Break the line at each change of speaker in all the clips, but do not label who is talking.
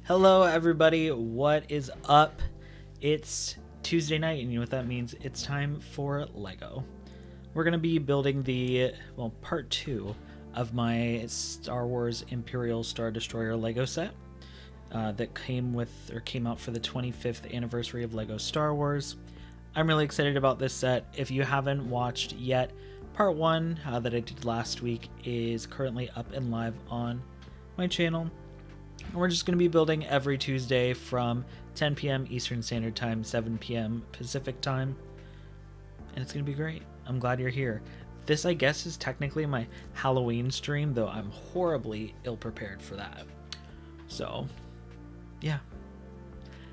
Hello everybody, what is up? It's Tuesday night and you know what that means? It's time for Lego. We're going to be building part 2 of my Star Wars Imperial Star Destroyer Lego set that came out for the 25th anniversary of Lego Star Wars. I'm really excited about this set. If you haven't watched yet, part 1 that I did last week is currently up and live on my channel. And we're just going to be building every Tuesday from 10 p.m. Eastern Standard Time, 7 p.m. Pacific Time. And it's going to be great. I'm glad you're here. This, I guess, is technically my Halloween stream, though I'm horribly ill-prepared for that. So, yeah.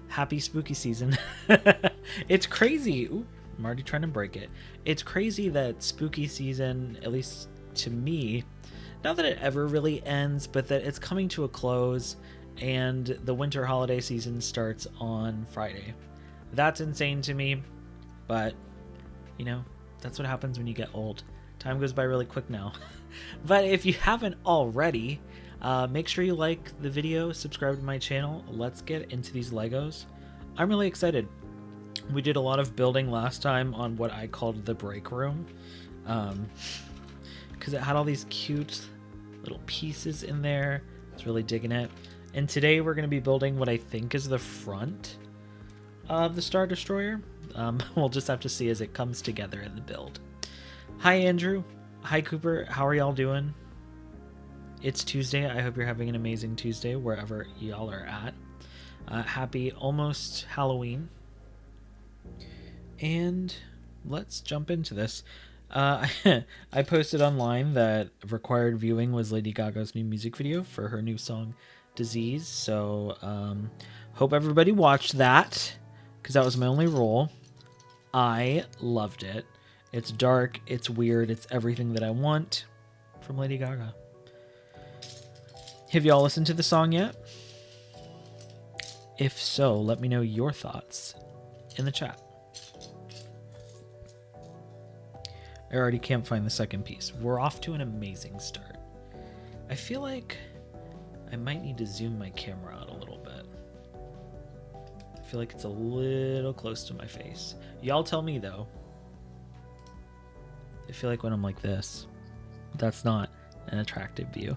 Happy spooky season. It's crazy. Ooh, I'm already trying to break it. It's crazy that spooky season, at least to me, not that it ever really ends, but that it's coming to a close and the winter holiday season starts on Friday. That's insane to me, but you know, that's what happens when you get old. Time goes by really quick now. But if you haven't already, make sure you like the video, subscribe to my channel. Let's get into these Legos. I'm really excited. We did a lot of building last time on what I called the break room, because it had all these cute little pieces in there. I was really digging it. And today we're going to be building what I think is the front of the Star Destroyer. We'll just have to see as it comes together in the build. Hi Andrew. Hi Cooper. How are y'all doing? It's Tuesday. I hope you're having an amazing Tuesday wherever y'all are at. Happy almost Halloween. And let's jump into this. I posted online that required viewing was Lady Gaga's new music video for her new song Disease, so hope everybody watched that, because that was my only rule. I loved it. It's dark, it's weird, it's everything that I want from Lady Gaga. Have y'all listened to the song yet? If so, let me know your thoughts in the chat. I already can't find the second piece. We're off to an amazing start. I feel like I might need to zoom my camera out a little bit. I feel like it's a little close to my face. Y'all tell me though. I feel like when I'm like this, that's not an attractive view.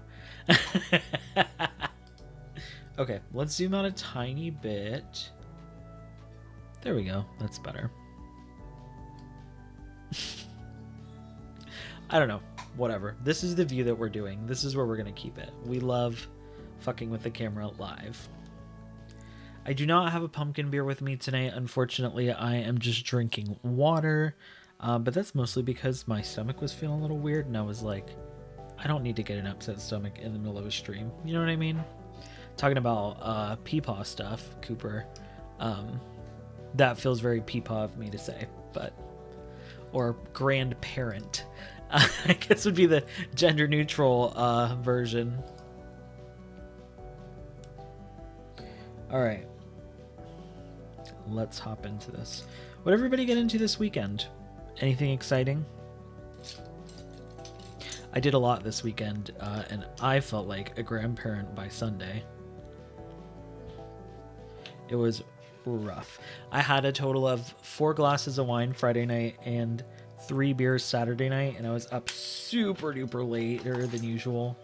Okay, let's zoom out a tiny bit. There we go. That's better. I don't know. Whatever. This is the view that we're doing. This is where we're going to keep it. We love fucking with the camera live. I do not have a pumpkin beer with me tonight. Unfortunately, I am just drinking water. But that's mostly because my stomach was feeling a little weird. And I was like, I don't need to get an upset stomach in the middle of a stream. You know what I mean? Talking about peepaw stuff, Cooper. That feels very peepaw of me to say. But... or grandparent. I guess would be the gender neutral version. All right, let's hop into this. What did everybody get into this weekend? Anything exciting? I did a lot this weekend, and I felt like a grandparent by Sunday. It was rough. I had a total of 4 glasses of wine Friday night and 3 beers Saturday night, and I was up super duper later than usual.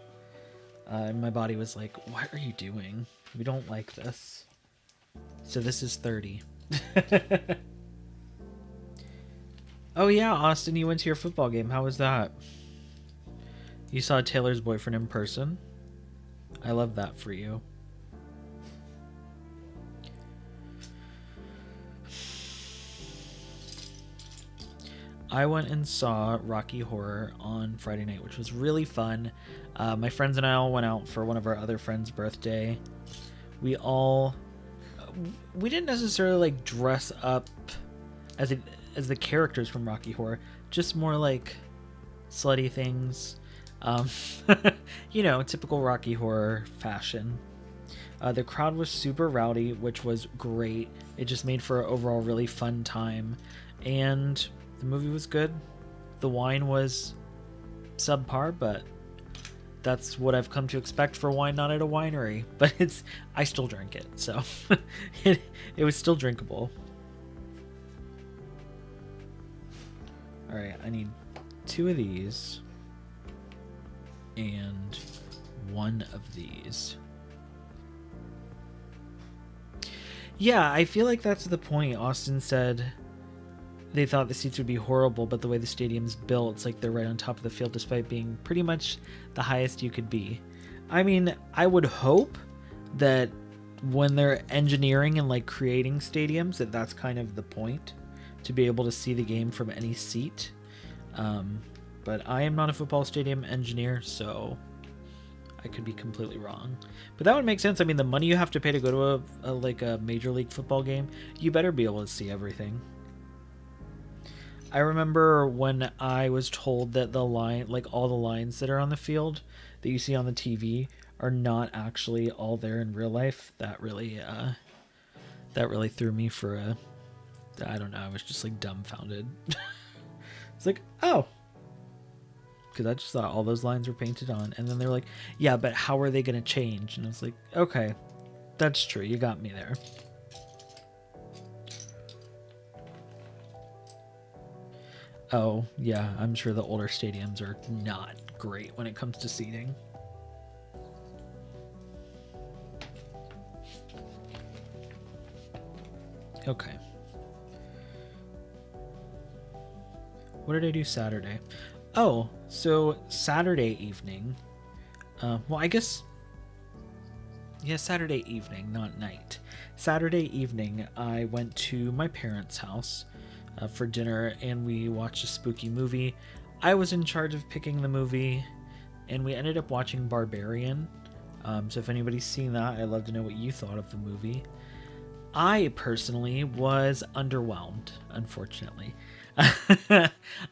And my body was like, what are you doing? We don't like this. So this is 30. Oh yeah, Austin, you went to your football game. How was that? You saw Taylor's boyfriend in person? I love that for you. I went and saw Rocky Horror on Friday night, which was really fun. My friends and I all went out for one of our other friends' birthday. We didn't necessarily like dress up as the characters from Rocky Horror, just more like slutty things. You know, typical Rocky Horror fashion. The crowd was super rowdy, which was great. It just made for an overall really fun time. And the movie was good. The wine was subpar, but that's what I've come to expect for wine not at a winery. But I still drank it, so it was still drinkable. All right, I need 2 of these and 1 of these. Yeah, I feel like that's the point. Austin said they thought the seats would be horrible, but the way the stadium's built, it's like they're right on top of the field despite being pretty much the highest you could be. I mean, I would hope that when they're engineering and like creating stadiums, that's kind of the point, to be able to see the game from any seat. But I am not a football stadium engineer, so I could be completely wrong. But that would make sense. I mean, the money you have to pay to go to a Major League football game, you better be able to see everything. I remember when I was told that the line, like all the lines that are on the field that you see on the TV, are not actually all there in real life. That really threw me for a, I don't know, I was just like dumbfounded. It's like, oh, because I just thought all those lines were painted on, and then they're like, yeah, but how are they going to change? And I was like, okay, that's true, you got me there. Oh, yeah, I'm sure the older stadiums are not great when it comes to seating. Okay. What did I do Saturday? Oh, so Saturday evening. Well, I guess... Yeah, Saturday evening, not night. Saturday evening, I went to my parents' house for dinner, and we watched a spooky movie. I was in charge of picking the movie, and we ended up watching Barbarian. So if anybody's seen that, I'd love to know what you thought of the movie. I personally was underwhelmed, unfortunately.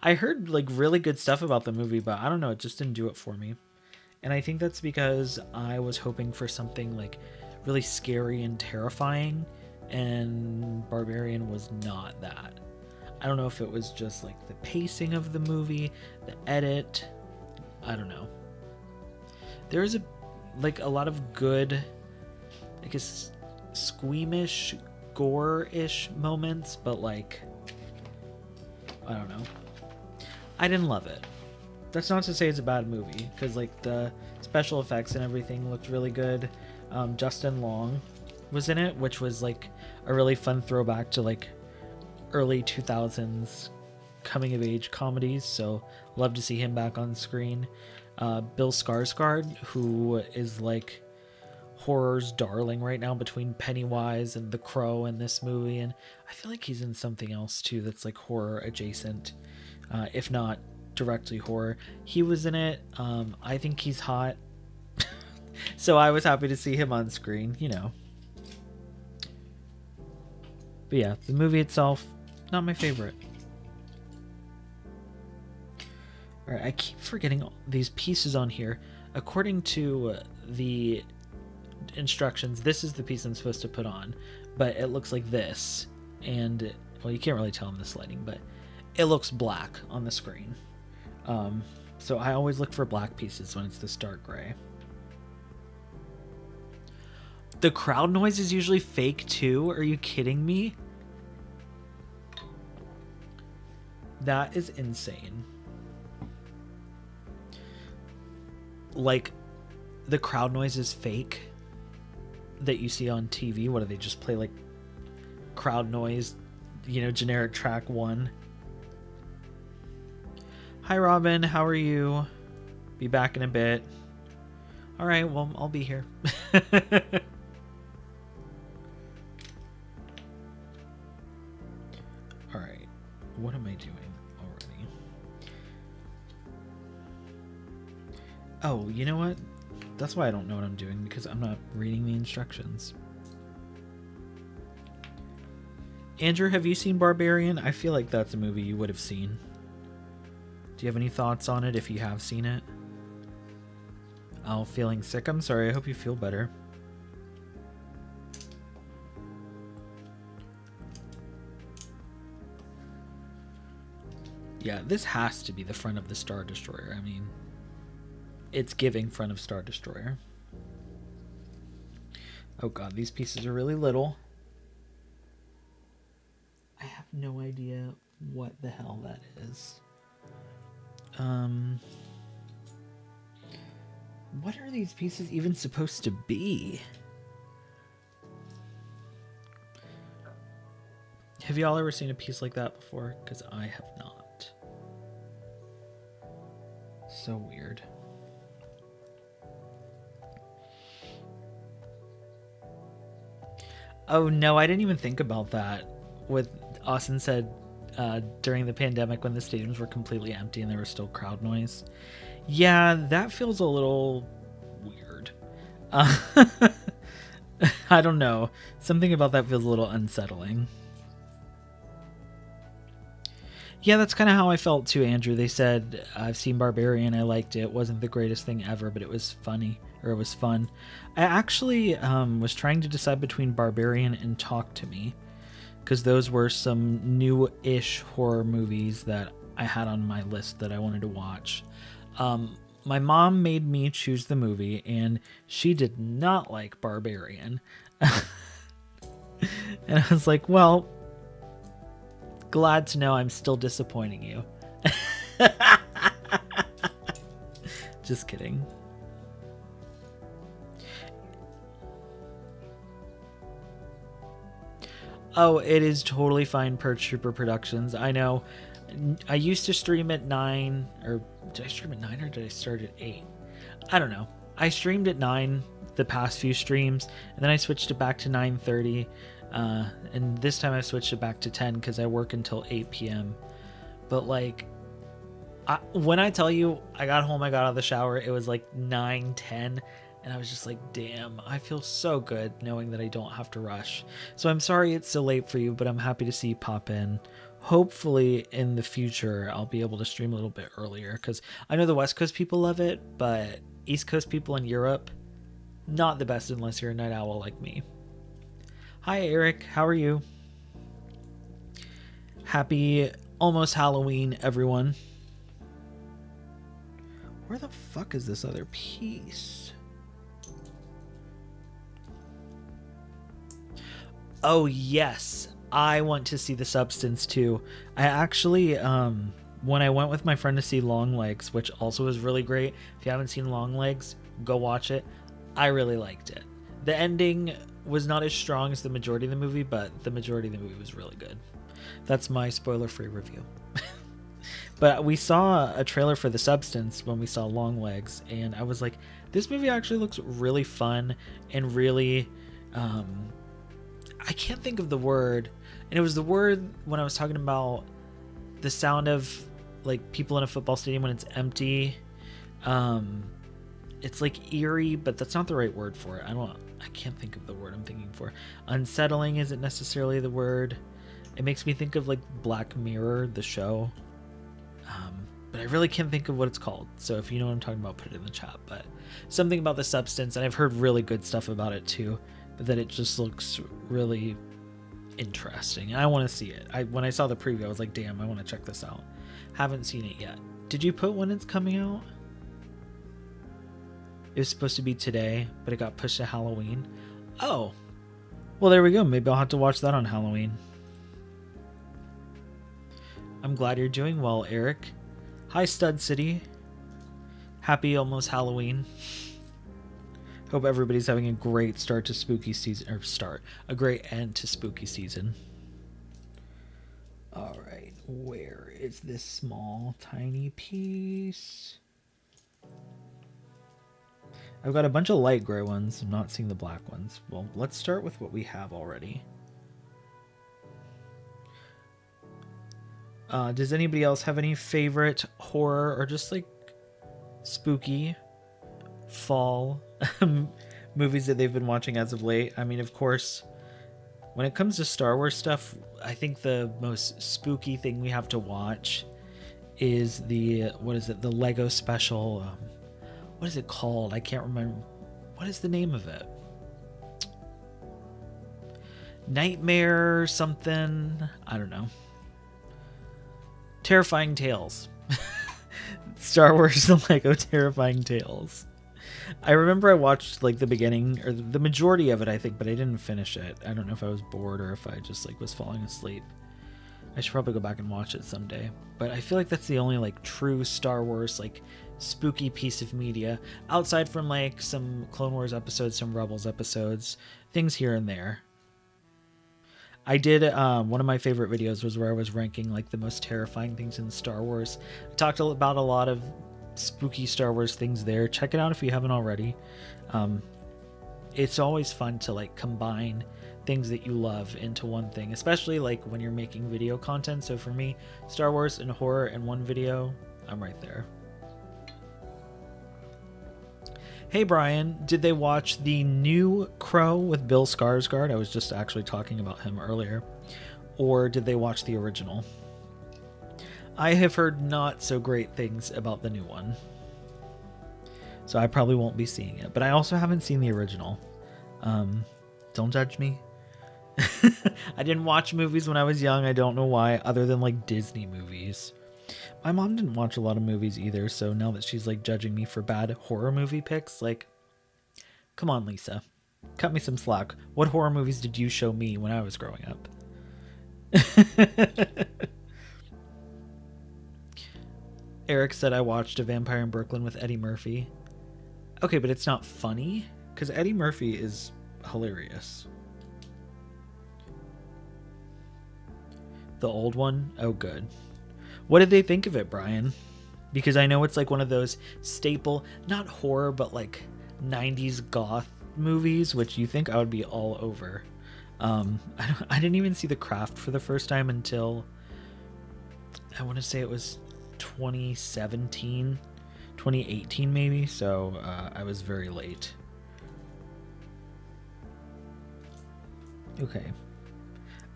I heard like really good stuff about the movie, but I don't know, it just didn't do it for me. And I think that's because I was hoping for something like really scary and terrifying, and Barbarian was not that. I don't know if it was just like the pacing of the movie, the edit, I don't know. There is a lot of good, I guess, squeamish, gore-ish moments, but like, I don't know. I didn't love it. That's not to say it's a bad movie, because like the special effects and everything looked really good. Justin Long was in it, which was like a really fun throwback to like early 2000s coming of age comedies, so love to see him back on screen. Bill Skarsgård, who is like horror's darling right now between Pennywise and The Crow in this movie, and I feel like he's in something else too that's like horror adjacent, if not directly horror. He was in it. I think he's hot. So I was happy to see him on screen, you know. But yeah, the movie itself, not my favorite. Alright, I keep forgetting these pieces on here. According to the instructions, this is the piece I'm supposed to put on, but it looks like this. And, well, you can't really tell in this lighting, but it looks black on the screen. So I always look for black pieces when it's this dark gray. The crowd noise is usually fake too? Are you kidding me? That is insane. Like, the crowd noise is fake that you see on TV. What do they just play, like, crowd noise, you know, generic track 1? Hi, Robin. How are you? Be back in a bit. All right, well, I'll be here. All right. What am I doing already? Oh, you know what? That's why I don't know what I'm doing, because I'm not reading the instructions. Andrew, have you seen Barbarian? I feel like that's a movie you would have seen. Do you have any thoughts on it if you have seen it? Oh, feeling sick? I'm sorry. I hope you feel better. Yeah, this has to be the front of the Star Destroyer. I mean, It's giving front of Star Destroyer. Oh god, these pieces are really little. I have no idea what the hell that is. What are these pieces even supposed to be? Have y'all ever seen a piece like that before? Because I have not. So weird. Oh no, I didn't even think about that. What Austin said during the pandemic when the stadiums were completely empty and there was still crowd noise. Yeah, that feels a little weird. I don't know. Something about that feels a little unsettling. Yeah, that's kind of how I felt too, Andrew. They said, I've seen Barbarian, I liked it. It wasn't the greatest thing ever, but it was funny, or it was fun. I actually was trying to decide between Barbarian and Talk to Me, because those were some new-ish horror movies that I had on my list that I wanted to watch. My mom made me choose the movie, and she did not like Barbarian. And I was like, well, glad to know I'm still disappointing you. Just kidding. Oh, it is totally fine, Perch Trooper Productions. I know. I used to stream at 9, or did I stream at 9 or did I start at 8? I don't know. I streamed at 9 the past few streams, and then I switched it back to 9:30. And this time I switched it back to 10 because I work until 8 p.m. But like, when I tell you I got home, I got out of the shower, it was like 9:10, and I was just like, damn, I feel so good knowing that I don't have to rush. So I'm sorry it's so late for you, but I'm happy to see you pop in. Hopefully in the future I'll be able to stream a little bit earlier, because I know the West Coast people love it, but East Coast people in Europe, not the best unless you're a night owl like me. Hi Eric, how are you? Happy almost Halloween, everyone. Where the fuck is this other piece? Oh yes, I want to see The Substance too. I actually, when I went with my friend to see Longlegs, which also was really great. If you haven't seen Longlegs, go watch it. I really liked it. The ending was not as strong as the majority of the movie, but the majority of the movie was really good. That's my spoiler-free review. But we saw a trailer for The Substance when we saw Longlegs, and I was like, this movie actually looks really fun and really, I can't think of the word, and it was the word when I was talking about the sound of like people in a football stadium when it's empty. It's like eerie, but that's not the right word for it. I can't think of the word I'm thinking for. Unsettling isn't necessarily the word. It makes me think of like Black Mirror, the show. But I really can't think of what it's called. So if you know what I'm talking about, put it in the chat. But something about The Substance, and I've heard really good stuff about it too, but that it just looks really interesting. And I want to see it. When I saw the preview, I was like, damn, I want to check this out. Haven't seen it yet. Did you put when it's coming out? It was supposed to be today, but it got pushed to Halloween. Oh, well, there we go. Maybe I'll have to watch that on Halloween. I'm glad you're doing well, Eric. Hi, Stud City. Happy almost Halloween. Hope everybody's having a great start to spooky season, or a great end to spooky season. All right, where is this small, tiny piece? I've got a bunch of light gray ones. I'm not seeing the black ones. Well, let's start with what we have already. Does anybody else have any favorite horror or just like spooky fall movies that they've been watching as of late? I mean, of course, when it comes to Star Wars stuff, I think the most spooky thing we have to watch is the Lego special. What is it called? I can't remember. What is the name of it? Nightmare something. I don't know. Terrifying Tales. Star Wars The Lego Terrifying Tales. I remember I watched like the beginning or the majority of it, I think, but I didn't finish it. I don't know if I was bored or if I just like was falling asleep. I should probably go back and watch it someday. But I feel like that's the only like true Star Wars like spooky piece of media outside from like some Clone Wars episodes, some Rebels episodes, things here and there. I did one of my favorite videos was where I was ranking like the most terrifying things in Star Wars. I talked about a lot of spooky Star Wars things there. Check it out if you haven't already. It's always fun to like combine things that you love into one thing, especially like when you're making video content. So for me, Star Wars and horror in one video, I'm right there. Hey Brian, did they watch the new Crow with Bill Skarsgård? I was just actually talking about him earlier. Or did they watch the original? I have heard not so great things about the new one. So I probably won't be seeing it. But I also haven't seen the original. Don't judge me. I didn't watch movies when I was young. I don't know why, other than like Disney movies. My mom didn't watch a lot of movies either, so now that she's like judging me for bad horror movie picks, like, come on, Lisa. Cut me some slack. What horror movies did you show me when I was growing up? Eric said I watched A Vampire in Brooklyn with Eddie Murphy. Okay, but it's not funny, because Eddie Murphy is hilarious. The old one? Oh, good. What did they think of it, Brian? Because I know it's like one of those staple, not horror, but like 90s goth movies, which you think I would be all over. I didn't even see The Craft for the first time until, I want to say it was 2017, 2018 maybe, so I was very late. Okay.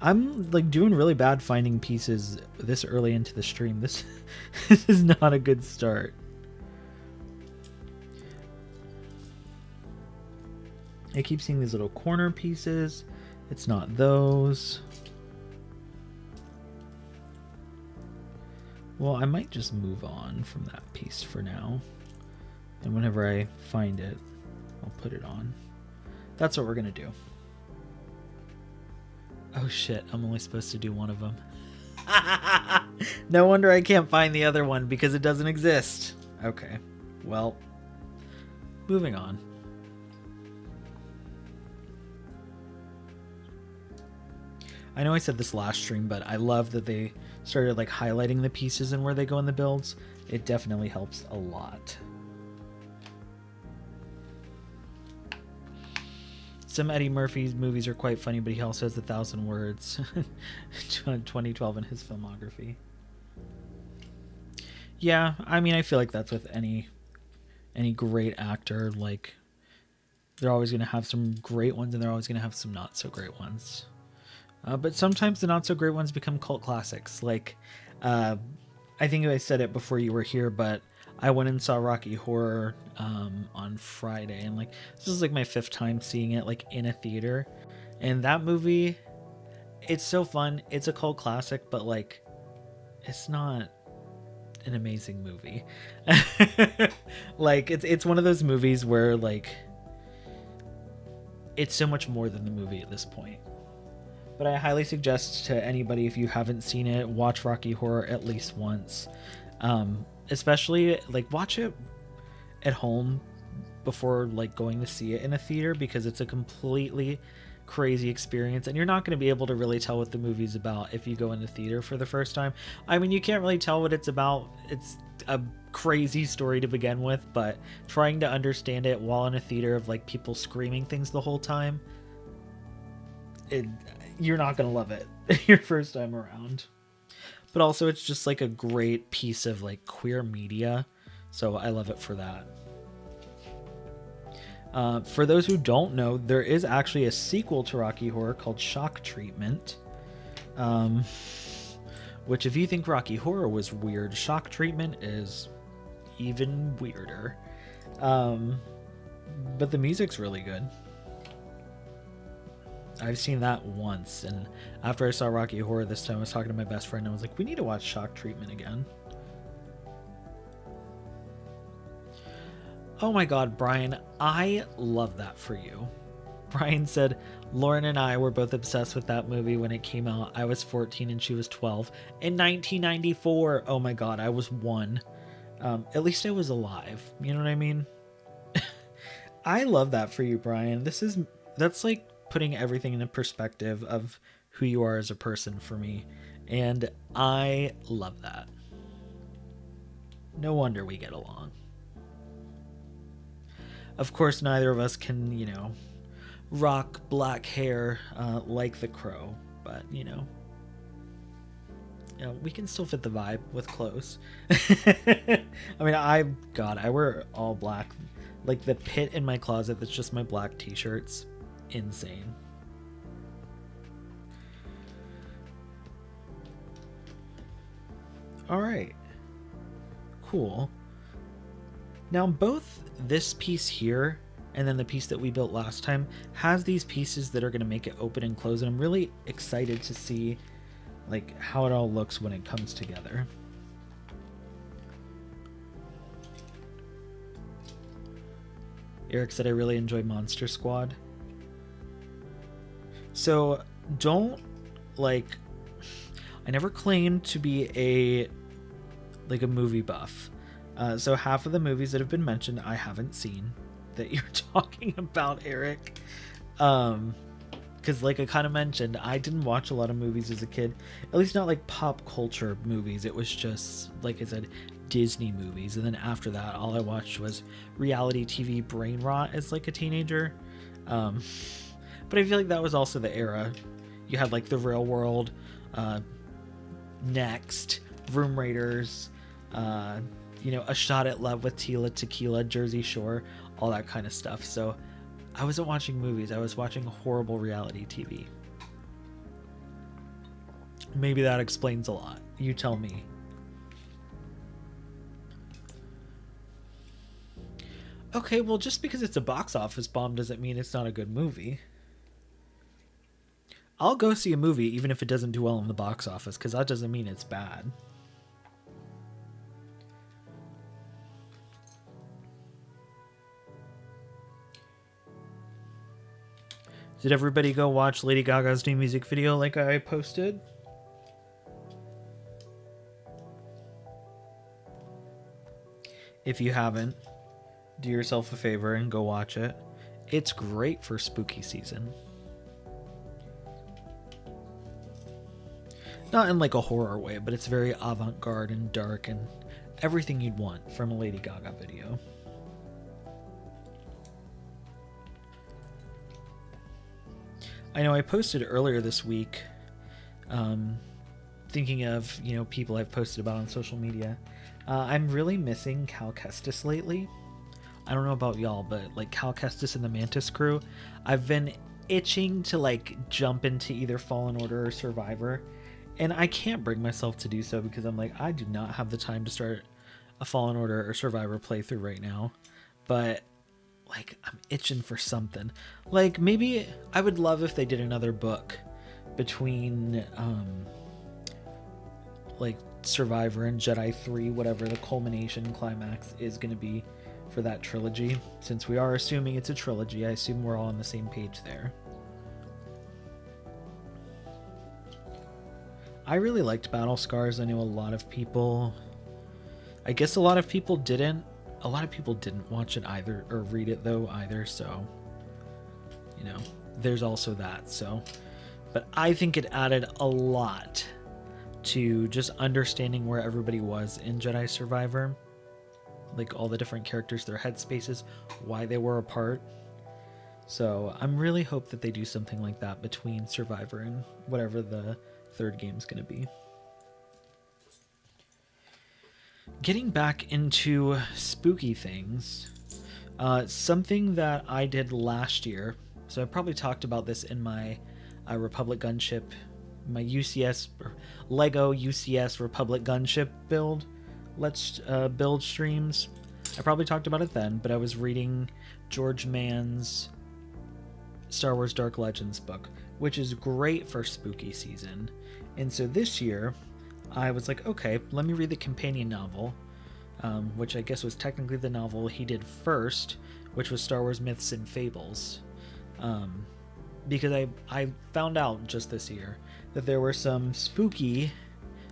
I'm like doing really bad finding pieces this early into the stream. This is not a good start. I keep seeing these little corner pieces. It's not those. Well, I might just move on from that piece for now. And whenever I find it, I'll put it on. That's what we're going to do. Oh shit, I'm only supposed to do one of them. No wonder I can't find the other one, because it doesn't exist. Okay, well, moving on. I know I said this last stream, but I love that they started like highlighting the pieces and where they go in the builds. It definitely helps a lot. Some Eddie Murphy's movies are quite funny, but he also has 1,000 words. 2012 in his filmography. Yeah, I mean, I feel like that's with any great actor. Like, they're always going to have some great ones, and they're always going to have some not so great ones. But sometimes the not so great ones become cult classics. Like, I think I said it before you were here, but I went and saw Rocky Horror on Friday, and like this is like my 5th time seeing it like in a theater. And that movie, it's so fun. It's a cult classic, but like it's not an amazing movie. Like it's one of those movies where like it's so much more than the movie at this point. But I highly suggest to anybody, if you haven't seen it, watch Rocky Horror at least once. Especially like watch it at home before like going to see it in a theater, because it's a completely crazy experience, and you're not going to be able to really tell what the movie's about if you go in the theater for the first time. I mean, you can't really tell what it's about. It's a crazy story to begin with, but trying to understand it while in a theater of like people screaming things the whole time, you're not going to love it your first time around. But also it's just like a great piece of like queer media, so I love it for that. For those who don't know, there is actually a sequel to Rocky Horror called Shock Treatment, which if you think Rocky Horror was weird, Shock Treatment is even weirder. But the music's really good. I've seen that once, and after I saw Rocky Horror this time, I was talking to my best friend, and I was like, we need to watch Shock Treatment again. Oh my god, Brian, I love that for you. Brian said, Lauren and I were both obsessed with that movie when it came out. I was 14 and she was 12. In 1994, oh my god, I was 1. At least I was alive. You know what I mean? I love that for you, Brian. That's like putting everything in a perspective of who you are as a person for me. And I love that. No wonder we get along. Of course, neither of us can, rock black hair like the Crow, but, we can still fit the vibe with clothes. I mean, I wear all black. Like, the pit in my closet that's just my black t-shirts. Insane. Alright. Cool. Now, both this piece here and then the piece that we built last time has these pieces that are going to make it open and close, and I'm really excited to see like how it all looks when it comes together. Eric said I really enjoy Monster Squad. So don't I never claimed to be a movie buff. So half of the movies that have been mentioned I haven't seen that you're talking about, Eric. Because like I kind of mentioned, I didn't watch a lot of movies as a kid. At least not like pop culture movies. It was just, like I said, Disney movies. And then after that, all I watched was reality TV brain rot as like a teenager. But I feel like that was also the era. You had like The Real World, Next, Room Raiders, A Shot at Love with Tila Tequila, Jersey Shore, all that kind of stuff. So I wasn't watching movies. I was watching horrible reality TV. Maybe that explains a lot. You tell me. Okay, well, just because it's a box office bomb doesn't mean it's not a good movie. I'll go see a movie even if it doesn't do well in the box office, because that doesn't mean it's bad. Did everybody go watch Lady Gaga's new music video like I posted? If you haven't, do yourself a favor and go watch it. It's great for spooky season. Not in like a horror way, but it's very avant-garde and dark and everything you'd want from a Lady Gaga video. I know I posted earlier this week, thinking of, people I've posted about on social media. I'm really missing Cal Kestis lately. I don't know about y'all, but like Cal Kestis and the Mantis crew, I've been itching to like jump into either Fallen Order or Survivor. And I can't bring myself to do so because I'm like, I do not have the time to start a Fallen Order or Survivor playthrough right now. But like, I'm itching for something. Like, maybe I would love if they did another book between like Survivor and Jedi 3, whatever the culmination climax is going to be for that trilogy. Since we are assuming it's a trilogy, I assume we're all on the same page there. I really liked Battle Scars. I know a lot of people... I guess a lot of people didn't. A lot of people didn't watch it either, or read it though either, so... there's also that, so... But I think it added a lot to just understanding where everybody was in Jedi Survivor. Like, all the different characters, their headspaces, why they were apart. So, I'm really hope that they do something like that between Survivor and whatever the third game's going to be. Getting back into spooky things, something that I did last year, so I probably talked about this in my Republic Gunship, my UCS, Lego UCS Republic Gunship build, Let's Build streams. I probably talked about it then, but I was reading George Mann's Star Wars Dark Legends book, which is great for spooky season. And so this year, I was like, okay, let me read the companion novel which I guess was technically the novel he did first, which was Star Wars Myths and Fables. Because I found out just this year that there were some spooky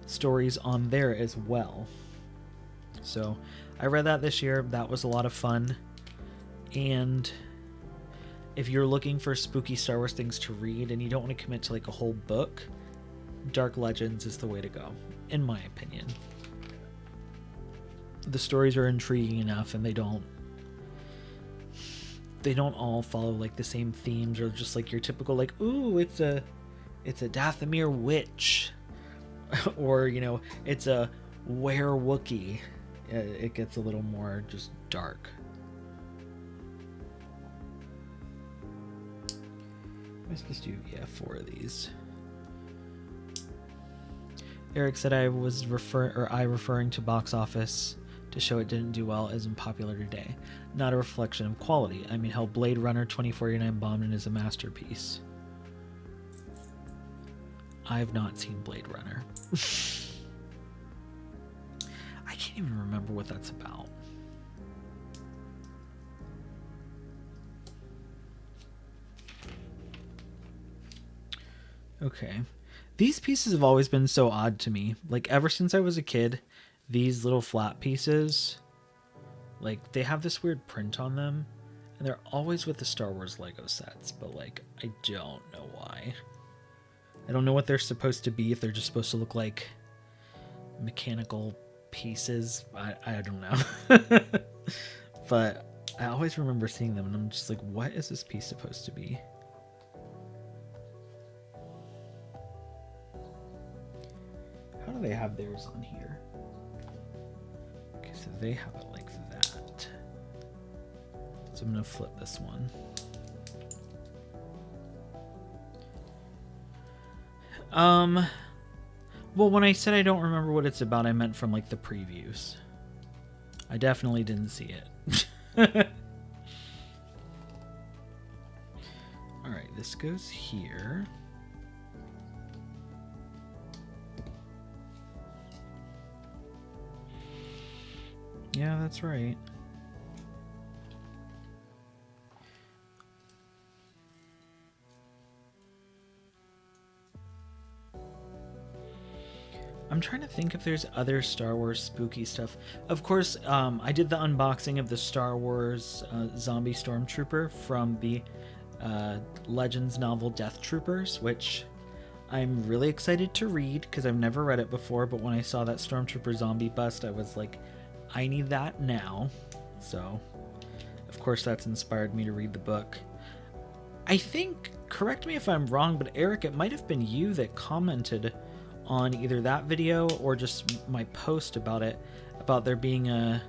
stories on there as well. So I read that this year. That was a lot of fun. And if you're looking for spooky Star Wars things to read and you don't want to commit to like a whole book, Dark Legends is the way to go, in my opinion. The stories are intriguing enough, and they don't all follow like the same themes, or just like your typical like, ooh, it's a Dathomir witch, or it's a were-Wookiee. It gets a little more just dark. Am I supposed to do 4 of these? Eric said I was referring to box office to show it didn't do well isn't popular today. Not a reflection of quality. I mean, how Blade Runner 2049 bombed and is a masterpiece. I've not seen Blade Runner. I can't even remember what that's about. Okay. These pieces have always been so odd to me. Like, ever since I was a kid, these little flat pieces, like, they have this weird print on them, and they're always with the Star Wars Lego sets, but, like, I don't know why. I don't know what they're supposed to be, if they're just supposed to look like mechanical pieces. I don't know. But I always remember seeing them, and I'm just like, what is this piece supposed to be? How do they have theirs on here? Okay, so they have it like that. So I'm going to flip this one. Well, when I said I don't remember what it's about, I meant from like the previews. I definitely didn't see it. Alright, this goes here. Yeah, that's right. I'm trying to think if there's other Star Wars spooky stuff. Of course, I did the unboxing of the Star Wars zombie stormtrooper from the Legends novel Death Troopers, which I'm really excited to read because I've never read it before, but when I saw that stormtrooper zombie bust, I was like, I need that now. So, of course, that's inspired me to read the book. I think, correct me if I'm wrong, but Eric, it might have been you that commented on either that video or just my post about it, about there being a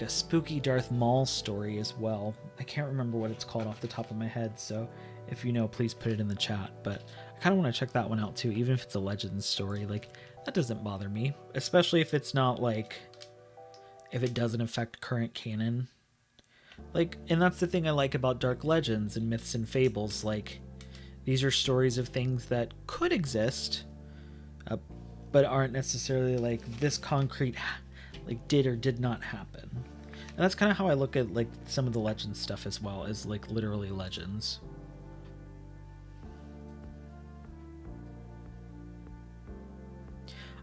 spooky Darth Maul story as well. I can't remember what it's called off the top of my head, so if you know, please put it in the chat. But I kind of want to check that one out too, even if it's a Legends story. Like, that doesn't bother me, especially if it's not like, if it doesn't affect current canon. Like, and that's the thing I like about Dark Legends and Myths and Fables. Like, these are stories of things that could exist, but aren't necessarily like this concrete, like did or did not happen. And that's kind of how I look at like some of the Legends stuff as well, as like literally legends.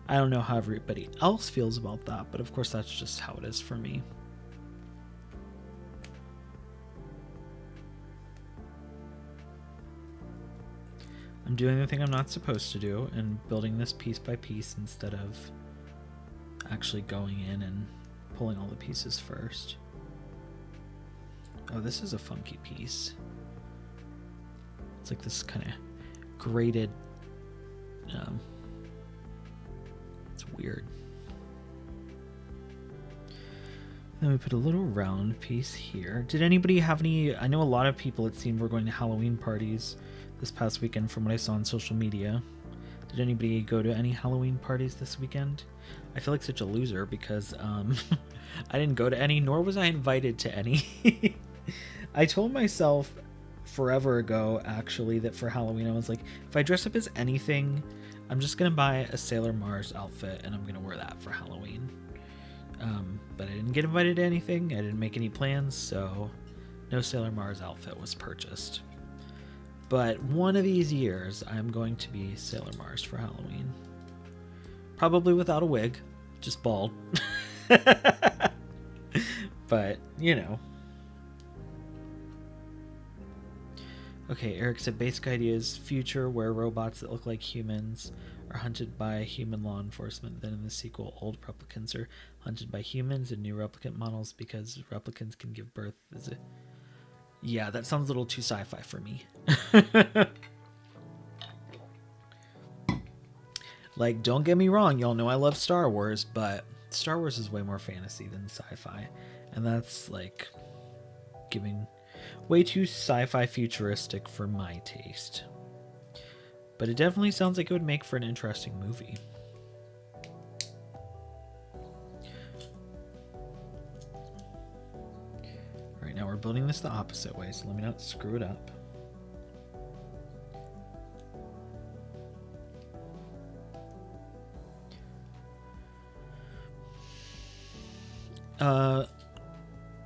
I don't know how everybody else feels about that, but of course that's just how it is for me. I'm doing the thing I'm not supposed to do and building this piece by piece instead of actually going in and pulling all the pieces first. Oh, this is a funky piece. It's like this kind of graded, it's weird. Then we put a little round piece here. Did anybody have any, I know a lot of people, it seemed, were going to Halloween parties this past weekend from what I saw on social media. Did anybody go to any Halloween parties this weekend? I feel like such a loser because I didn't go to any, nor was I invited to any. I told myself forever ago, actually, that for Halloween I was like, if I dress up as anything, I'm just going to buy a Sailor Mars outfit and I'm going to wear that for Halloween. but I didn't get invited to anything. I didn't make any plans, so no Sailor Mars outfit was purchased. But one of these years, I'm going to be Sailor Mars for Halloween. Probably without a wig, just bald. But, you know. Okay, Eric said basic idea is future where robots that look like humans are hunted by human law enforcement. Then in the sequel, old replicants are hunted by humans and new replicant models because replicants can give birth. Yeah, that sounds a little too sci-fi for me. Like, don't get me wrong, y'all know I love Star Wars, but Star Wars is way more fantasy than sci-fi. And that's, like, giving way too sci-fi futuristic for my taste. But it definitely sounds like it would make for an interesting movie. Alright, now we're building this the opposite way, so let me not screw it up.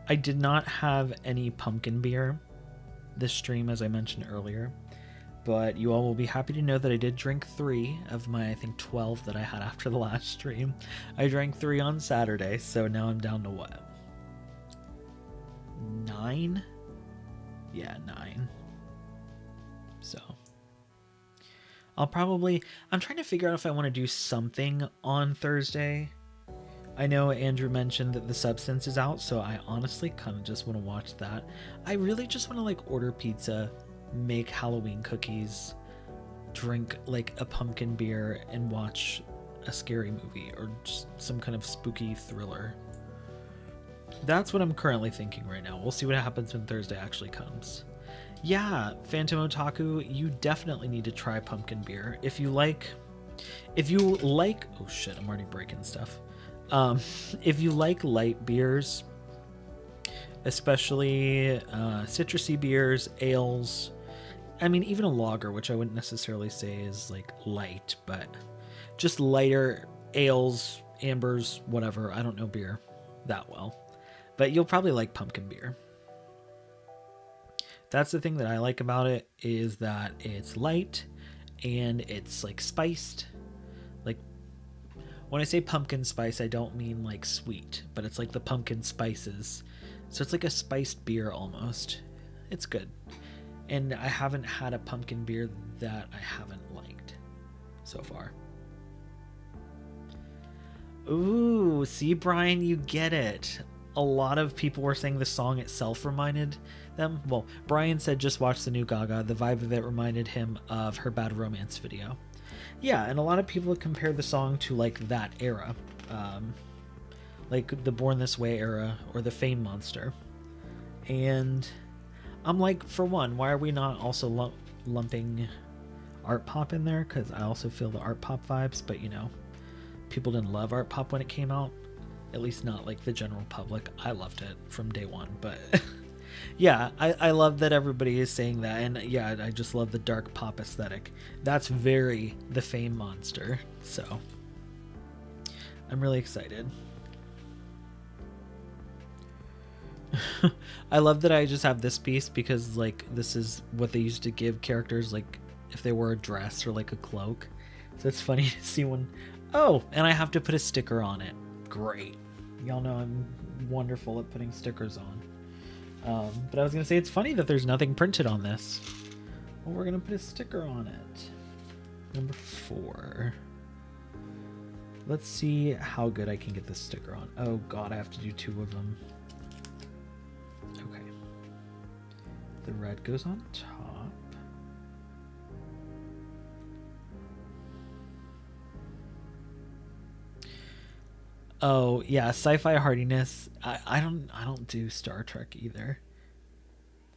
I did not have any pumpkin beer this stream, as I mentioned earlier, but you all will be happy to know that I did drink 3 of my, I think, 12 that I had after the last stream. I drank 3 on Saturday, so now I'm down to what? 9? Yeah, 9. So I'm trying to figure out if I want to do something on Thursday. I know Andrew mentioned that The Substance is out, so I honestly kind of just want to watch that. I really just want to like order pizza, make Halloween cookies, drink like a pumpkin beer, and watch a scary movie or just some kind of spooky thriller. That's what I'm currently thinking right now. We'll see what happens when Thursday actually comes. Yeah, Phantom Otaku, you definitely need to try pumpkin beer. If you like, oh shit, I'm already breaking stuff. If you like light beers, especially citrusy beers, ales, I mean, even a lager, which I wouldn't necessarily say is like light, but just lighter ales, ambers, whatever. I don't know beer that well, but you'll probably like pumpkin beer. That's the thing that I like about it, is that it's light and it's like spiced. Like, when I say pumpkin spice, I don't mean like sweet, but it's like the pumpkin spices. So it's like a spiced beer almost. It's good. And I haven't had a pumpkin beer that I haven't liked so far. Ooh, see, Brian, you get it. A lot of people were saying the song itself reminded them. Well, Brian said just watch the new Gaga. The vibe of it reminded him of her Bad Romance video. Yeah, and a lot of people compare the song to like that era, like the Born This Way era or the Fame Monster. And I'm like, for one, why are we not also lumping art pop in there? Because I also feel the art pop vibes, but you know, people didn't love art pop when it came out, at least not like the general public. I loved it from day one, but yeah, I love that everybody is saying that. And yeah, I just love the dark pop aesthetic. That's very the Fame Monster. So I'm really excited. I love that I just have this piece because like this is what they used to give characters, like if they wore a dress or like a cloak. So it's funny to see one. Oh, and I have to put a sticker on it. Great. Y'all know I'm wonderful at putting stickers on. But I was going to say, it's funny that there's nothing printed on this. Well, we're going to put a sticker on it. Number 4. Let's see how good I can get this sticker on. Oh god, I have to do 2 of them. Okay. The red goes on top. Oh yeah, sci-fi hardiness. I don't do Star Trek either.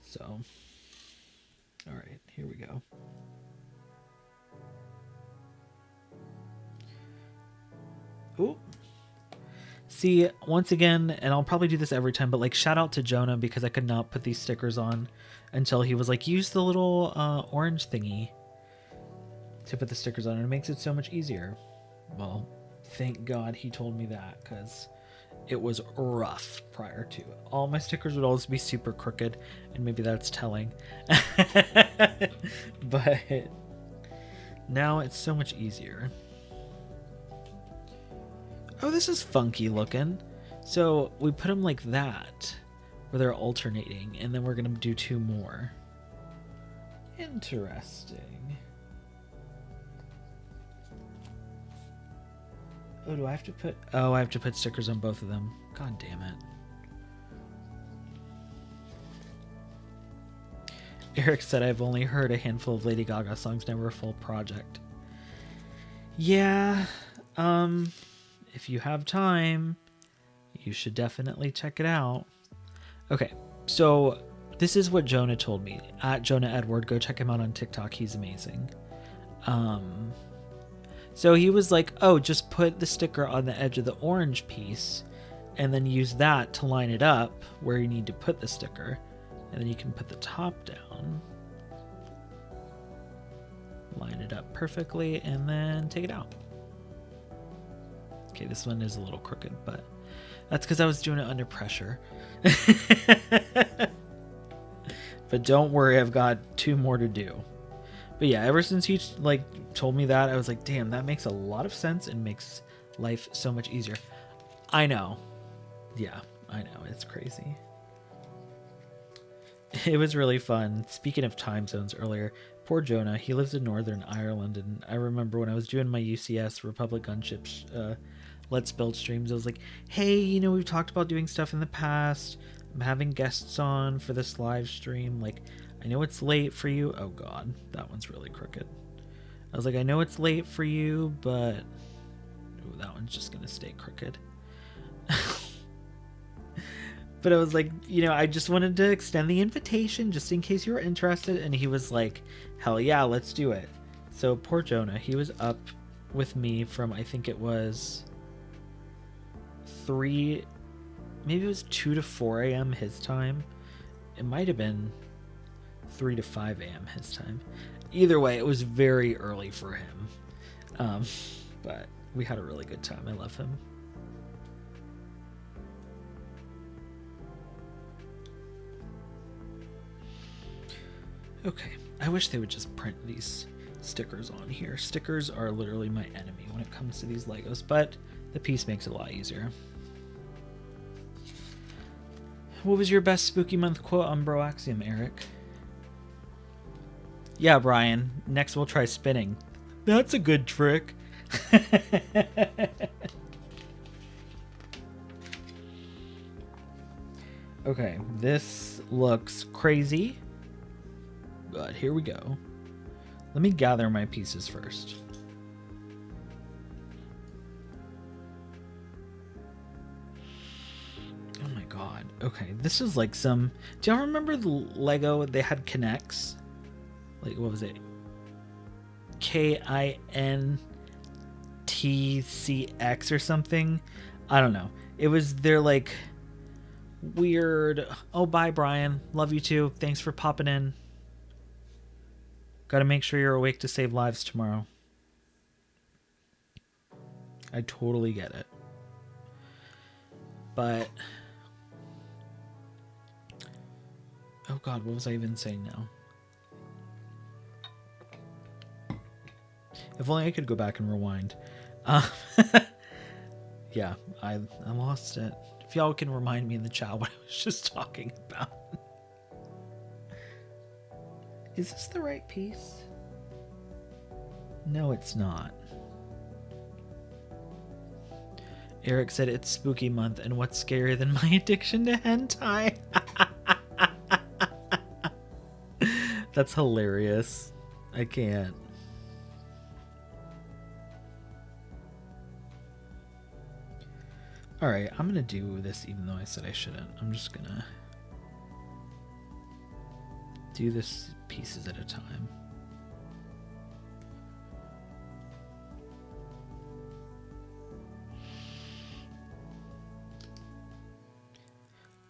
So, all right, here we go. Ooh. See, once again, and I'll probably do this every time, but like shout out to Jonah because I could not put these stickers on until he was like, use the little orange thingy to put the stickers on, and it makes it so much easier. Well, thank God he told me that, because it was rough prior to. All my stickers would always be super crooked, and maybe that's telling. But now it's so much easier. Oh, this is funky looking. So we put them like that, where they're alternating, and then we're going to do 2 more. Interesting. Oh, do I have to put... Oh, I have to put stickers on both of them. God damn it. Eric said, I've only heard a handful of Lady Gaga songs, never a full project. Yeah, if you have time, you should definitely check it out. Okay, so this is what Jonah told me. At Jonah Edward, go check him out on TikTok. He's amazing. So he was like, oh, just put the sticker on the edge of the orange piece and then use that to line it up where you need to put the sticker. And then you can put the top down, line it up perfectly, and then take it out. Okay, this one is a little crooked, but that's because I was doing it under pressure. But don't worry, I've got 2 more to do. But yeah, ever since he told me that, I was like, damn, that makes a lot of sense and makes life so much easier. I know. Yeah, I know. It's crazy. It was really fun. Speaking of time zones earlier, poor Jonah, he lives in Northern Ireland, and I remember when I was doing my UCS Republic Gunships Let's Build streams, I was like, hey, you know, we've talked about doing stuff in the past. I'm having guests on for this live stream. Like, I know it's late for you. Oh, God, that one's really crooked. I was like, I know it's late for you, but... Ooh, that one's just going to stay crooked. But I was like, you know, I just wanted to extend the invitation just in case you were interested. And he was like, hell yeah, let's do it. So poor Jonah, he was up with me from, I think it was 3, maybe it was 2 to 4 a.m. his time. It might have been 3 to 5 a.m. his time. Either way, it was very early for him. But we had a really good time. I love him. Okay, I wish they would just print these stickers on here. Stickers are literally my enemy when it comes to these Legos, but the piece makes it a lot easier. What was your best spooky month quote on Broaxium, Eric? Yeah, Brian. Next we'll try spinning. That's a good trick. Okay, this looks crazy. But here we go. Let me gather my pieces first. Oh my god. Okay, this is like some... Do y'all remember the Lego? They had Kinects. Like, what was it? KINTCX or something? I don't know. It was their like weird... Oh, bye, Brian. Love you too. Thanks for popping in. Gotta make sure you're awake to save lives tomorrow. I totally get it. But... Oh god, what was I even saying now? If only I could go back and rewind. Yeah, I lost it. If y'all can remind me in the chat what I was just talking about. Is this the right piece? No, it's not. Eric said it's spooky month, and what's scarier than my addiction to hentai? That's hilarious. I can't. Alright, I'm gonna do this even though I said I shouldn't. I'm just gonna do this pieces at a time.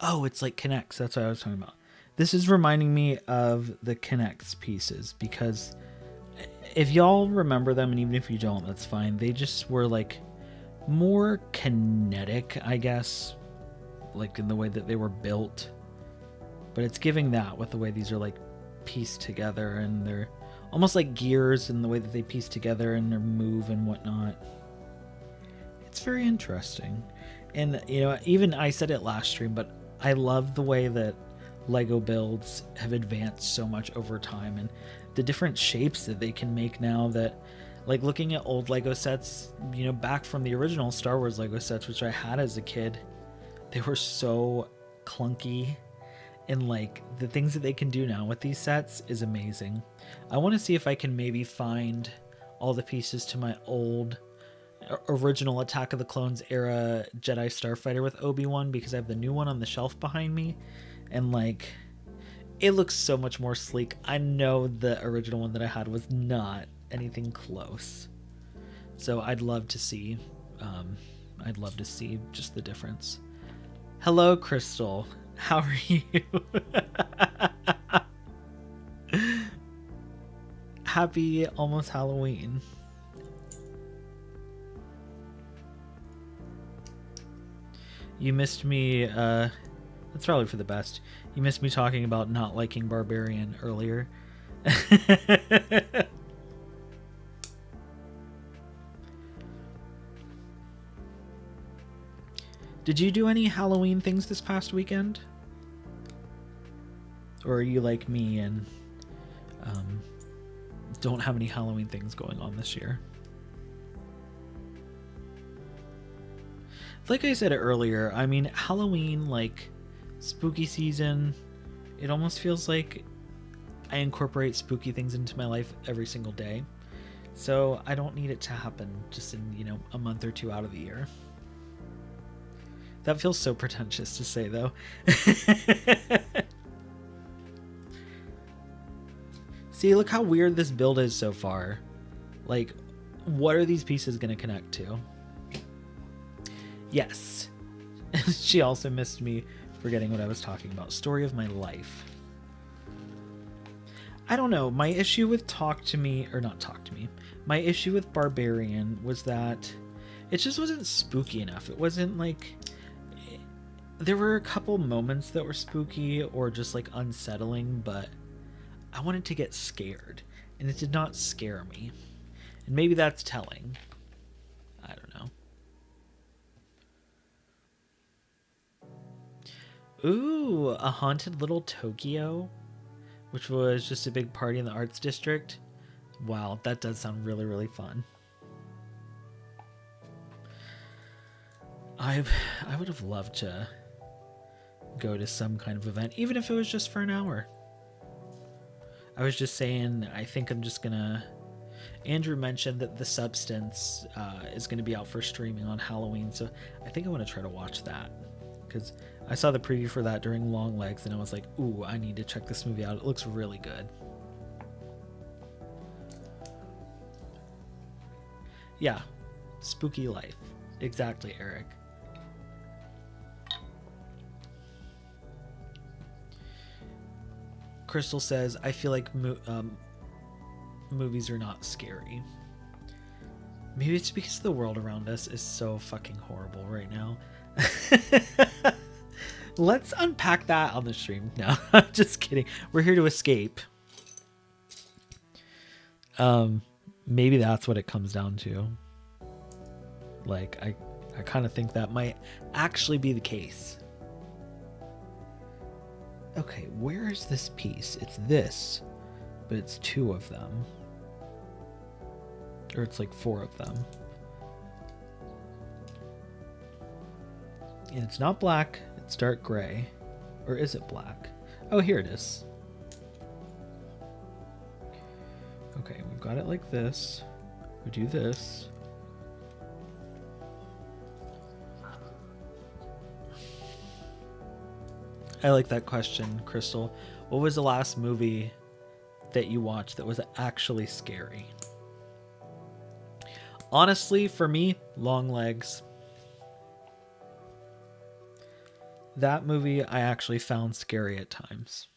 Oh, it's like Kinects. That's what I was talking about. This is reminding me of the Kinects pieces because if y'all remember them, and even if you don't, that's fine. They just were like more kinetic, I guess, like in the way that they were built. But it's giving that with the way these are like pieced together, and they're almost like gears in the way that they piece together and their move and whatnot. It's very interesting. And, you know, even I said it last stream, but I love the way that Lego builds have advanced so much over time, and the different shapes that they can make now. That, like, looking at old Lego sets, you know, back from the original Star Wars Lego sets, which I had as a kid, they were so clunky, and like the things that they can do now with these sets is amazing. I want to see if I can maybe find all the pieces to my old original Attack of the Clones era Jedi Starfighter with Obi-Wan, because I have the new one on the shelf behind me, and like it looks so much more sleek. I know the original one that I had was not anything close, so I'd love to see just the difference. Hello, Crystal. How are you? Happy almost Halloween. You missed me, that's probably for the best. You missed me talking about not liking Barbarian earlier. Did you do any Halloween things this past weekend? Or are you like me and don't have any Halloween things going on this year? Like I said earlier, I mean, Halloween, like spooky season, it almost feels like I incorporate spooky things into my life every single day. So I don't need it to happen just in, you know, a month or two out of the year. That feels so pretentious to say, though. See, look how weird this build is so far. Like, what are these pieces going to connect to? Yes. She also missed me forgetting what I was talking about. Story of my life. I don't know. My issue with my issue with Barbarian was that it just wasn't spooky enough. It wasn't like... There were a couple moments that were spooky or just like unsettling, but I wanted to get scared, and it did not scare me. And maybe that's telling. I don't know. Ooh, a haunted little Tokyo, which was just a big party in the arts district. Wow, that does sound really, really fun. I would have loved to go to some kind of event, even if it was just for an hour. I was just saying, I think I'm just gonna... Andrew mentioned that The Substance is going to be out for streaming on Halloween, so I think I want to try to watch that, because I saw the preview for that during Long Legs, and I was like, ooh, I need to check this movie out. It looks really good. Yeah, spooky life. Exactly, Eric. Crystal says, I feel like movies are not scary. Maybe it's because the world around us is so fucking horrible right now. Let's unpack that on the stream. No, I'm just kidding. We're here to escape. Maybe that's what it comes down to. Like, I kind of think that might actually be the case. Okay, where is this piece? It's this, but it's two of them. Or it's like four of them. And it's not black, it's dark gray. Or is it black? Oh, here it is. Okay, we've got it like this. We do this. I like that question, Crystal. What was the last movie that you watched that was actually scary? Honestly, for me, Long Legs. That movie I actually found scary at times.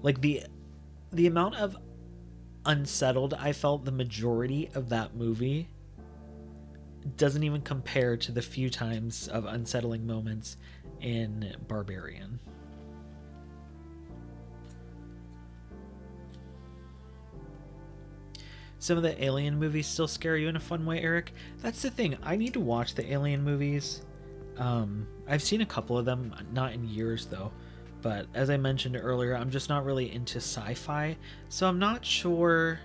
Like the amount of unsettled I felt the majority of that movie doesn't even compare to the few times of unsettling moments in Barbarian. Some of the Alien movies still scare you in a fun way, Eric. That's the thing. I need to watch the Alien movies. I've seen a couple of them, not in years though. But as I mentioned earlier, I'm just not really into sci-fi. So I'm not sure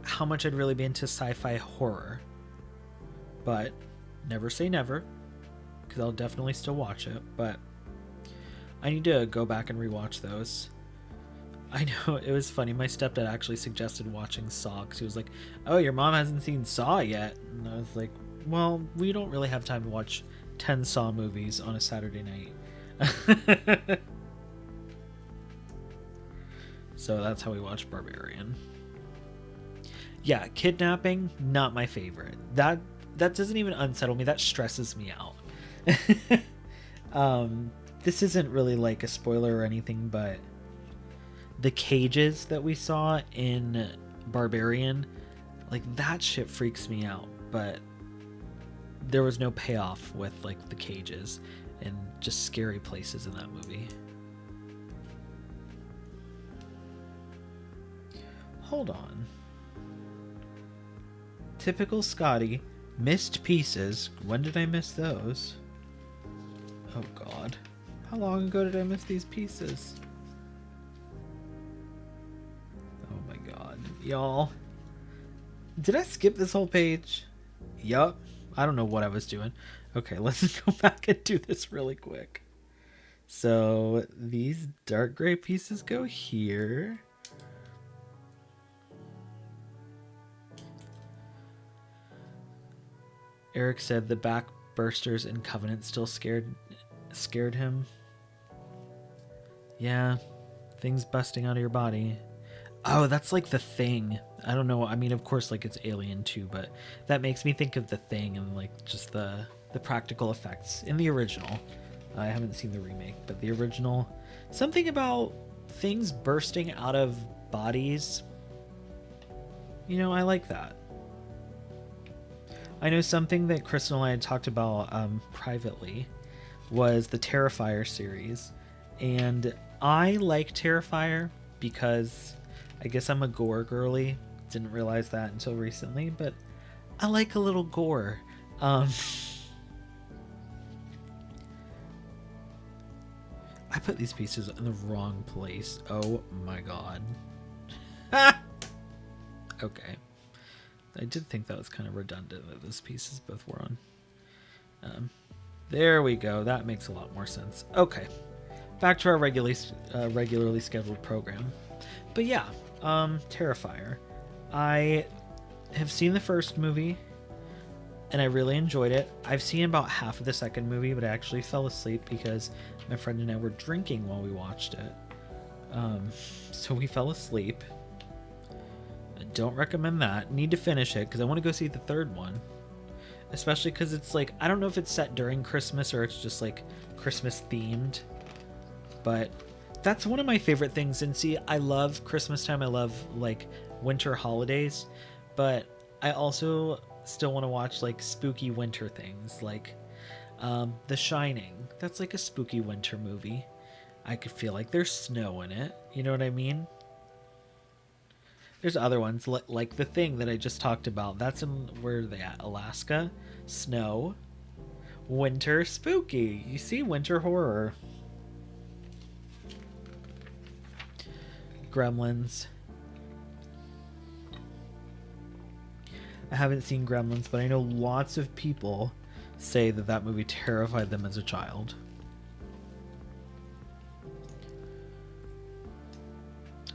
how much I'd really be into sci-fi horror. But never say never, because I'll definitely still watch it. But I need to go back and rewatch those. I know, it was funny. My stepdad actually suggested watching Saw because he was like, oh, your mom hasn't seen Saw yet. And I was like, well, we don't really have time to watch 10 Saw movies on a Saturday night. So that's how we watch Barbarian. Yeah, kidnapping, not my favorite. That doesn't even unsettle me. That stresses me out. This isn't really like a spoiler or anything, but the cages that we saw in Barbarian, like that shit freaks me out. But there was no payoff with like the cages and just scary places in that movie. Hold on. Typical Scotty. Missed pieces. When did I miss those? Oh god. How long ago did I miss these pieces? Oh my god. Y'all. Did I skip this whole page? Yup. I don't know what I was doing. Okay, let's go back and do this really quick. So these dark gray pieces go here. Eric said the back bursters in Covenant still scared him. Yeah, things busting out of your body. Oh, that's like The Thing. I don't know. I mean, of course, like it's Alien too, but that makes me think of The Thing and like just the practical effects in the original. I haven't seen the remake, but the original, something about things bursting out of bodies. You know, I like that. I know something that Kristen and I had talked about privately was the Terrifier series. And I like Terrifier because I guess I'm a gore girly. Didn't realize that until recently, but I like a little gore. I put these pieces in the wrong place. Oh my god. Okay. I did think that was kind of redundant that those pieces both were on. There we go. That makes a lot more sense. Okay. Back to our regularly scheduled program. But yeah, Terrifier. I have seen the first movie, and I really enjoyed it. I've seen about half of the second movie, but I actually fell asleep because my friend and I were drinking while we watched it. So we fell asleep. Don't recommend that. Need to finish it because I want to go see the third one. Especially because it's like, I don't know if it's set during Christmas or it's just like Christmas themed. But that's one of my favorite things. And see, I love Christmas time. I love like winter holidays. But I also still want to watch like spooky winter things like The Shining. That's like a spooky winter movie. I could feel like there's snow in it. You know what I mean? There's other ones like The Thing that I just talked about. That's in, where are they at? Alaska. Snow. Winter spooky. You see, winter horror. Gremlins. I haven't seen Gremlins, but I know lots of people say that that movie terrified them as a child.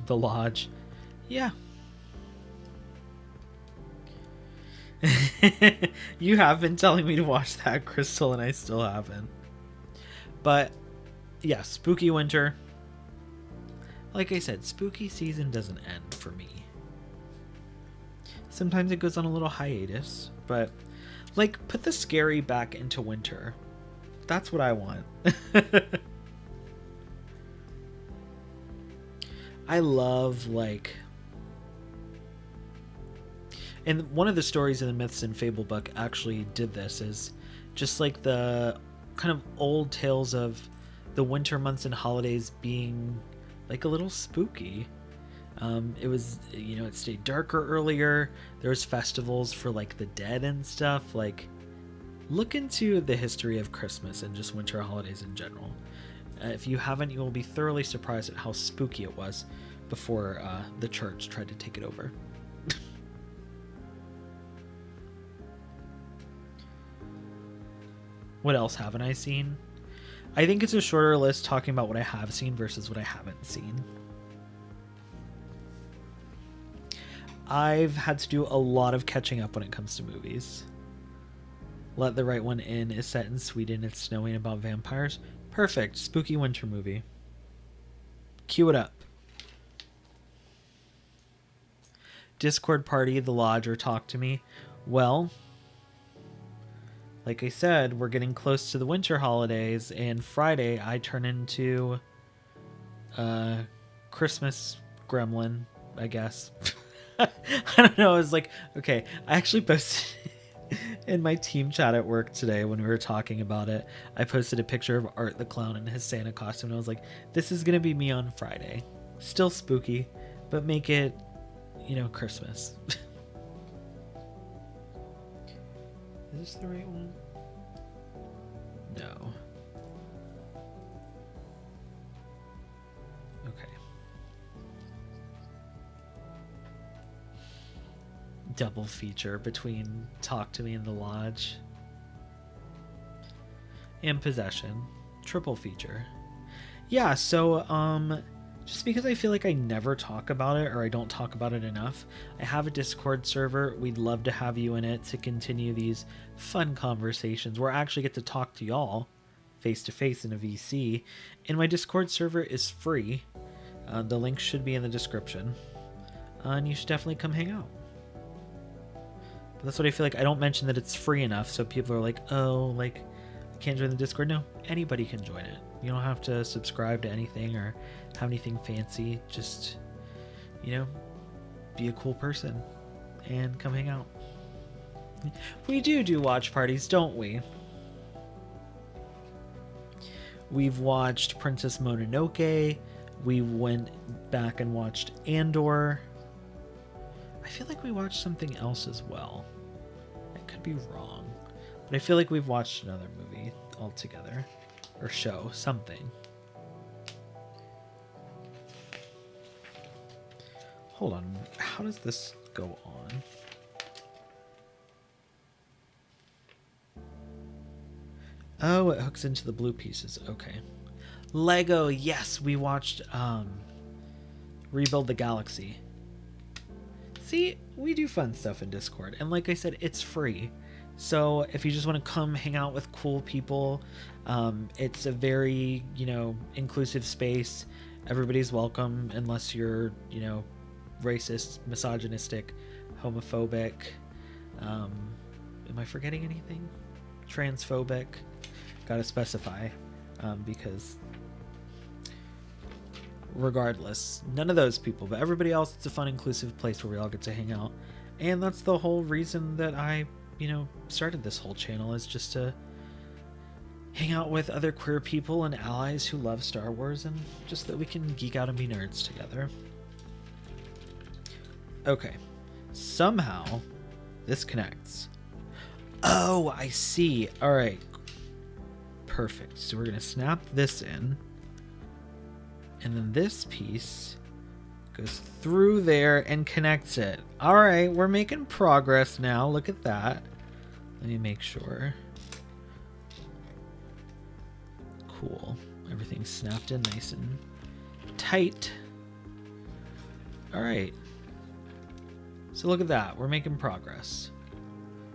The Lodge. Yeah. You have been telling me to watch that, Crystal, and I still haven't. But yeah, spooky winter. Like I said, spooky season doesn't end for me. Sometimes it goes on a little hiatus, but like put the scary back into winter. That's what I want. I love like And one of the stories in the Myths and Fable book actually did this, is just like the kind of old tales of the winter months and holidays being like a little spooky. It was, it stayed darker earlier. There was festivals for like the dead and stuff. Like, look into the history of Christmas and just winter holidays in general. If you haven't, you will be thoroughly surprised at how spooky it was before the church tried to take it over. What else haven't I seen? I think it's a shorter list talking about what I have seen versus what I haven't seen. I've had to do a lot of catching up when it comes to movies. Let the Right One In is set in Sweden. It's snowing, about vampires. Perfect. Spooky winter movie. Cue it up. Discord party, The Lodge, or Talk to Me. Well, like I said, we're getting close to the winter holidays, and Friday I turn into a Christmas gremlin, I guess. I don't know. I was like, okay, I actually posted in my team chat at work today when we were talking about it. I posted a picture of Art the Clown in his Santa costume, and I was like, this is going to be me on Friday. Still spooky, but make it, Christmas. Is this the right one? No. Okay. Double feature between Talk to Me and The Lodge. And Possession. Triple feature. Yeah, so, just because I feel like I never talk about it, or I don't talk about it enough, I have a Discord server. We'd love to have you in it to continue these fun conversations where I actually get to talk to y'all face-to-face in a VC. And my Discord server is free. The link should be in the description. And you should definitely come hang out. But that's what I feel like. I don't mention that it's free enough, so people are like, oh, like, I can't join the Discord. No, anybody can join it. You don't have to subscribe to anything or have anything fancy. Just, be a cool person and come hang out. We do watch parties, don't we? We've watched Princess Mononoke. We went back and watched Andor. I feel like we watched something else as well. I could be wrong, but I feel like we've watched another movie altogether. Or show, something. Hold on, how does this go on? Oh, it hooks into the blue pieces. Okay. Lego, yes, we watched Rebuild the Galaxy. See, we do fun stuff in Discord, and like I said, it's free. So if you just want to come hang out with cool people, it's a very, inclusive space. Everybody's welcome unless you're, racist, misogynistic, homophobic. Am I forgetting anything? Transphobic. Gotta specify, because regardless, none of those people, but everybody else, it's a fun, inclusive place where we all get to hang out. And that's the whole reason that I started this whole channel, is just to hang out with other queer people and allies who love Star Wars, and just that we can geek out and be nerds together. Okay, somehow this connects. Oh, I see. All right, perfect. So we're gonna snap this in, and then this piece goes through there and connects it. All right, we're making progress now. Look at that. Let me make sure. Cool. Everything's snapped in nice and tight. All right. So look at that. We're making progress.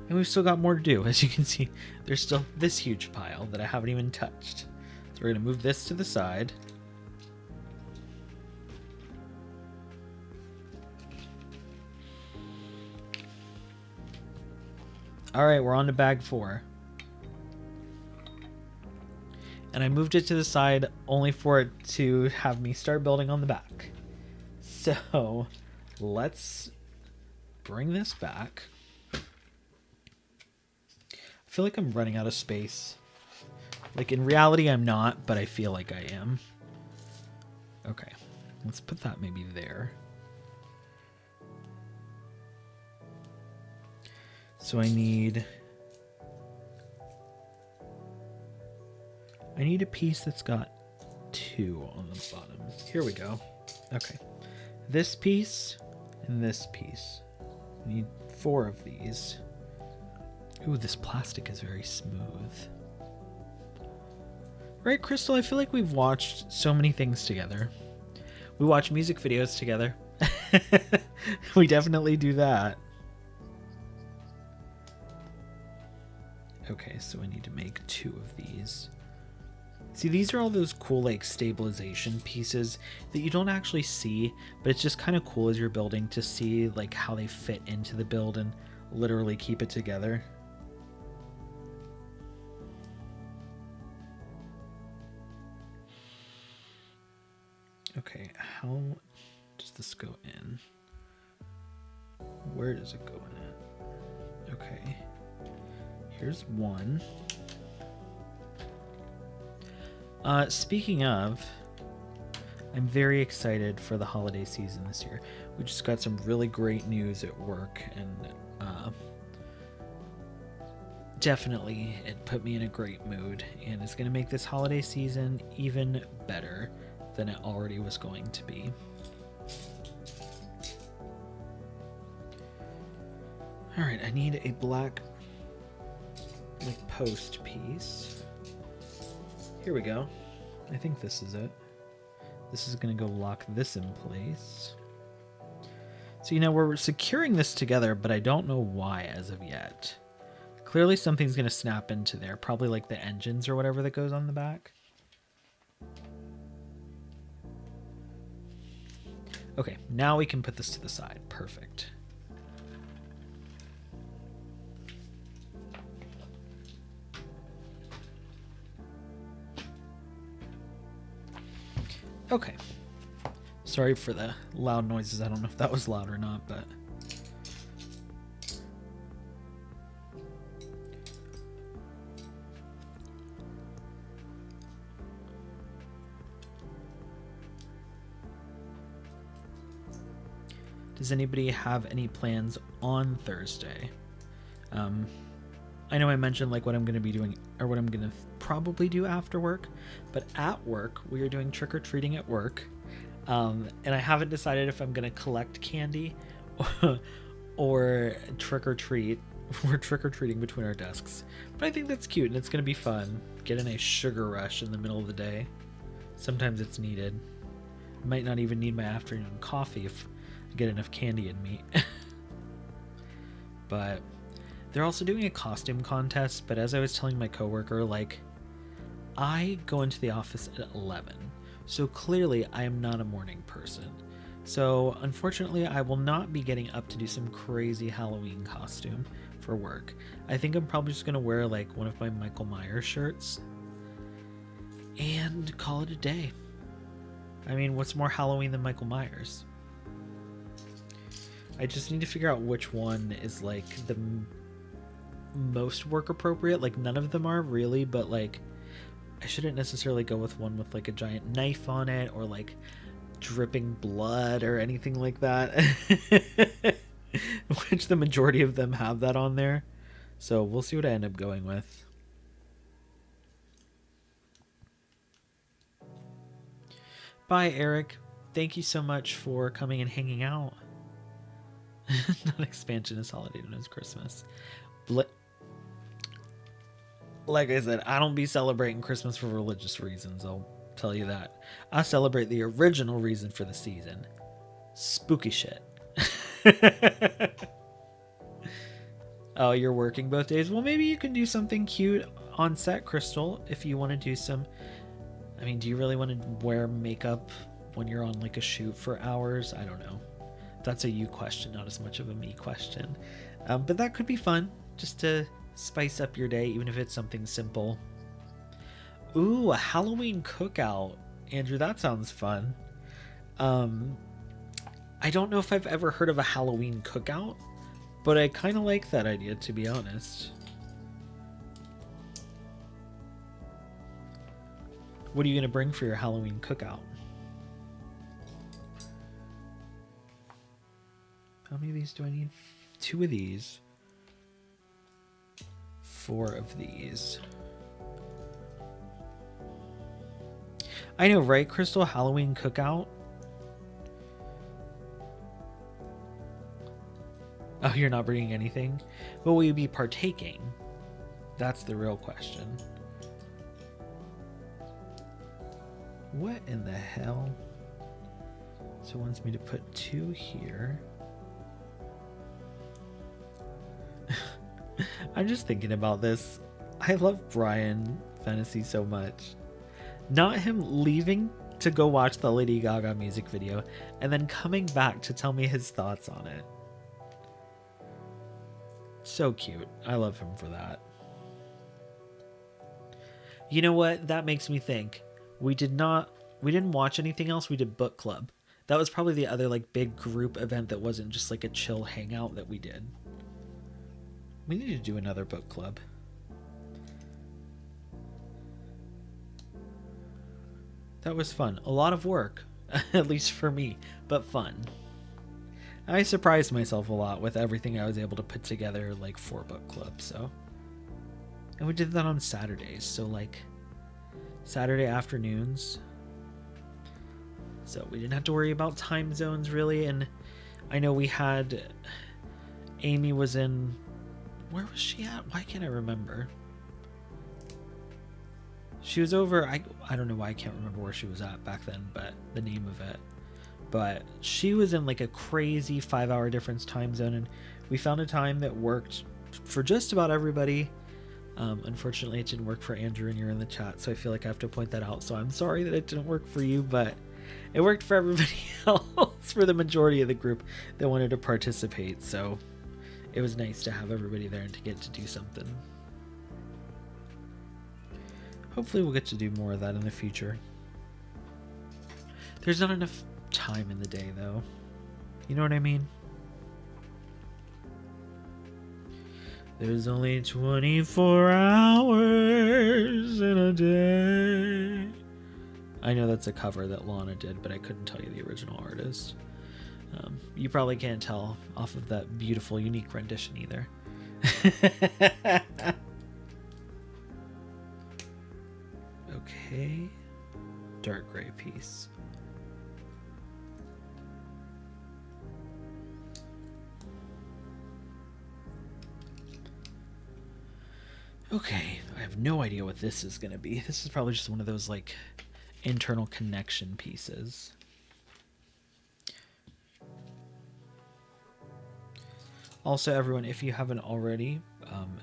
And we've still got more to do. As you can see, there's still this huge pile that I haven't even touched. So we're going to move this to the side. All right, we're on to bag 4. And I moved it to the side only for it to have me start building on the back. So let's bring this back. I feel like I'm running out of space. Like, in reality, I'm not, but I feel like I am. Okay, let's put that maybe there. So I need a piece that's got 2 on the bottom. Here we go. Okay. This piece and this piece. I need 4 of these. Ooh, this plastic is very smooth. Right, Crystal? I feel like we've watched so many things together. We watch music videos together. We definitely do that. Okay, so I need to make 2 of these. See, these are all those cool, like, stabilization pieces that you don't actually see, but it's just kind of cool as you're building to see, like, how they fit into the build and literally keep it together. Okay, how does this go in? Where does it go in it? Okay, here's 1. Speaking of, I'm very excited for the holiday season this year. We just got some really great news at work, and definitely it put me in a great mood, and it's going to make this holiday season even better than it already was going to be. Alright, I need a black, like, post piece. Here we go. I think this is it. This is going to go lock this in place. So, you know, we're securing this together, but I don't know why as of yet. Clearly something's going to snap into there. Probably like the engines or whatever that goes on the back. Okay, now we can put this to the side. Perfect. Okay. Sorry for the loud noises. I don't know if that was loud or not, but... Does anybody have any plans on Thursday? I know I mentioned like what I'm going to be doing or what I'm going to probably do after work, but at work we are doing trick-or-treating at work, and I haven't decided if I'm going to collect candy or trick-or-treat. We're trick-or-treating between our desks, but I think that's cute and it's going to be fun. Get a nice sugar rush in the middle of the day. Sometimes it's needed. I might not even need my afternoon coffee if I get enough candy in me. But they're also doing a costume contest, but as I was telling my coworker, like, I go into the office at 11, so clearly I am not a morning person. So unfortunately, I will not be getting up to do some crazy Halloween costume for work. I think I'm probably just going to wear like one of my Michael Myers shirts and call it a day. I mean, what's more Halloween than Michael Myers? I just need to figure out which one is like the most work appropriate. Like none of them are really, but like I shouldn't necessarily go with one with like a giant knife on it or like dripping blood or anything like that. Which the majority of them have that on there. So we'll see what I end up going with. Bye, Eric. Thank you so much for coming and hanging out. Not expansion is holiday, known as Christmas. Like I said, I don't be celebrating Christmas for religious reasons, I'll tell you that. I celebrate the original reason for the season. Spooky shit. Oh, you're working both days? Well, maybe you can do something cute on set, Crystal, if you want to do some... I mean, do you really want to wear makeup when you're on like a shoot for hours? I don't know. That's a you question, not as much of a me question. But that could be fun, just to spice up your day, even if it's something simple. Ooh, a Halloween cookout. Andrew, that sounds fun. I don't know if I've ever heard of a Halloween cookout, But I kind of like that idea, to be honest. What are you going to bring for your Halloween cookout? How many of these do I need? 2 of these. 4 of these. I know, right, Crystal? Halloween cookout? Oh, you're not bringing anything? But will you be partaking? That's the real question. What in the hell? So it wants me to put 2 here. I'm just thinking about this. I love Brian Fantasy so much. Not him leaving to go watch the Lady Gaga music video and then coming back to tell me his thoughts on it. So cute. I love him for that. You know what? That makes me think. We didn't watch anything else. We did book club. That was probably the other like big group event that wasn't just like a chill hangout that we did. We need to do another book club. That was fun. A lot of work, at least for me, but fun. I surprised myself a lot with everything I was able to put together like for book club, so. And we did that on Saturdays, so like Saturday afternoons. So we didn't have to worry about time zones really, and I know we had Amy was in, where was she at? Why can't I remember? She was over, I don't know why I can't remember where she was at back then, but the name of it. But she was in like a crazy 5-hour difference time zone, and we found a time that worked for just about everybody. Unfortunately, it didn't work for Andrew, and you're in the chat, so I feel like I have to point that out. So I'm sorry that it didn't work for you, but it worked for everybody else, for the majority of the group that wanted to participate. So it was nice to have everybody there and to get to do something. Hopefully we'll get to do more of that in the future. There's not enough time in the day, though. You know what I mean? There's only 24 hours in a day. I know that's a cover that Lana did, but I couldn't tell you the original artist. You probably can't tell off of that beautiful, unique rendition either. Okay. Dark gray piece. Okay, I have no idea what this is going to be. This is probably just one of those, like, internal connection pieces. Also, everyone, if you haven't already,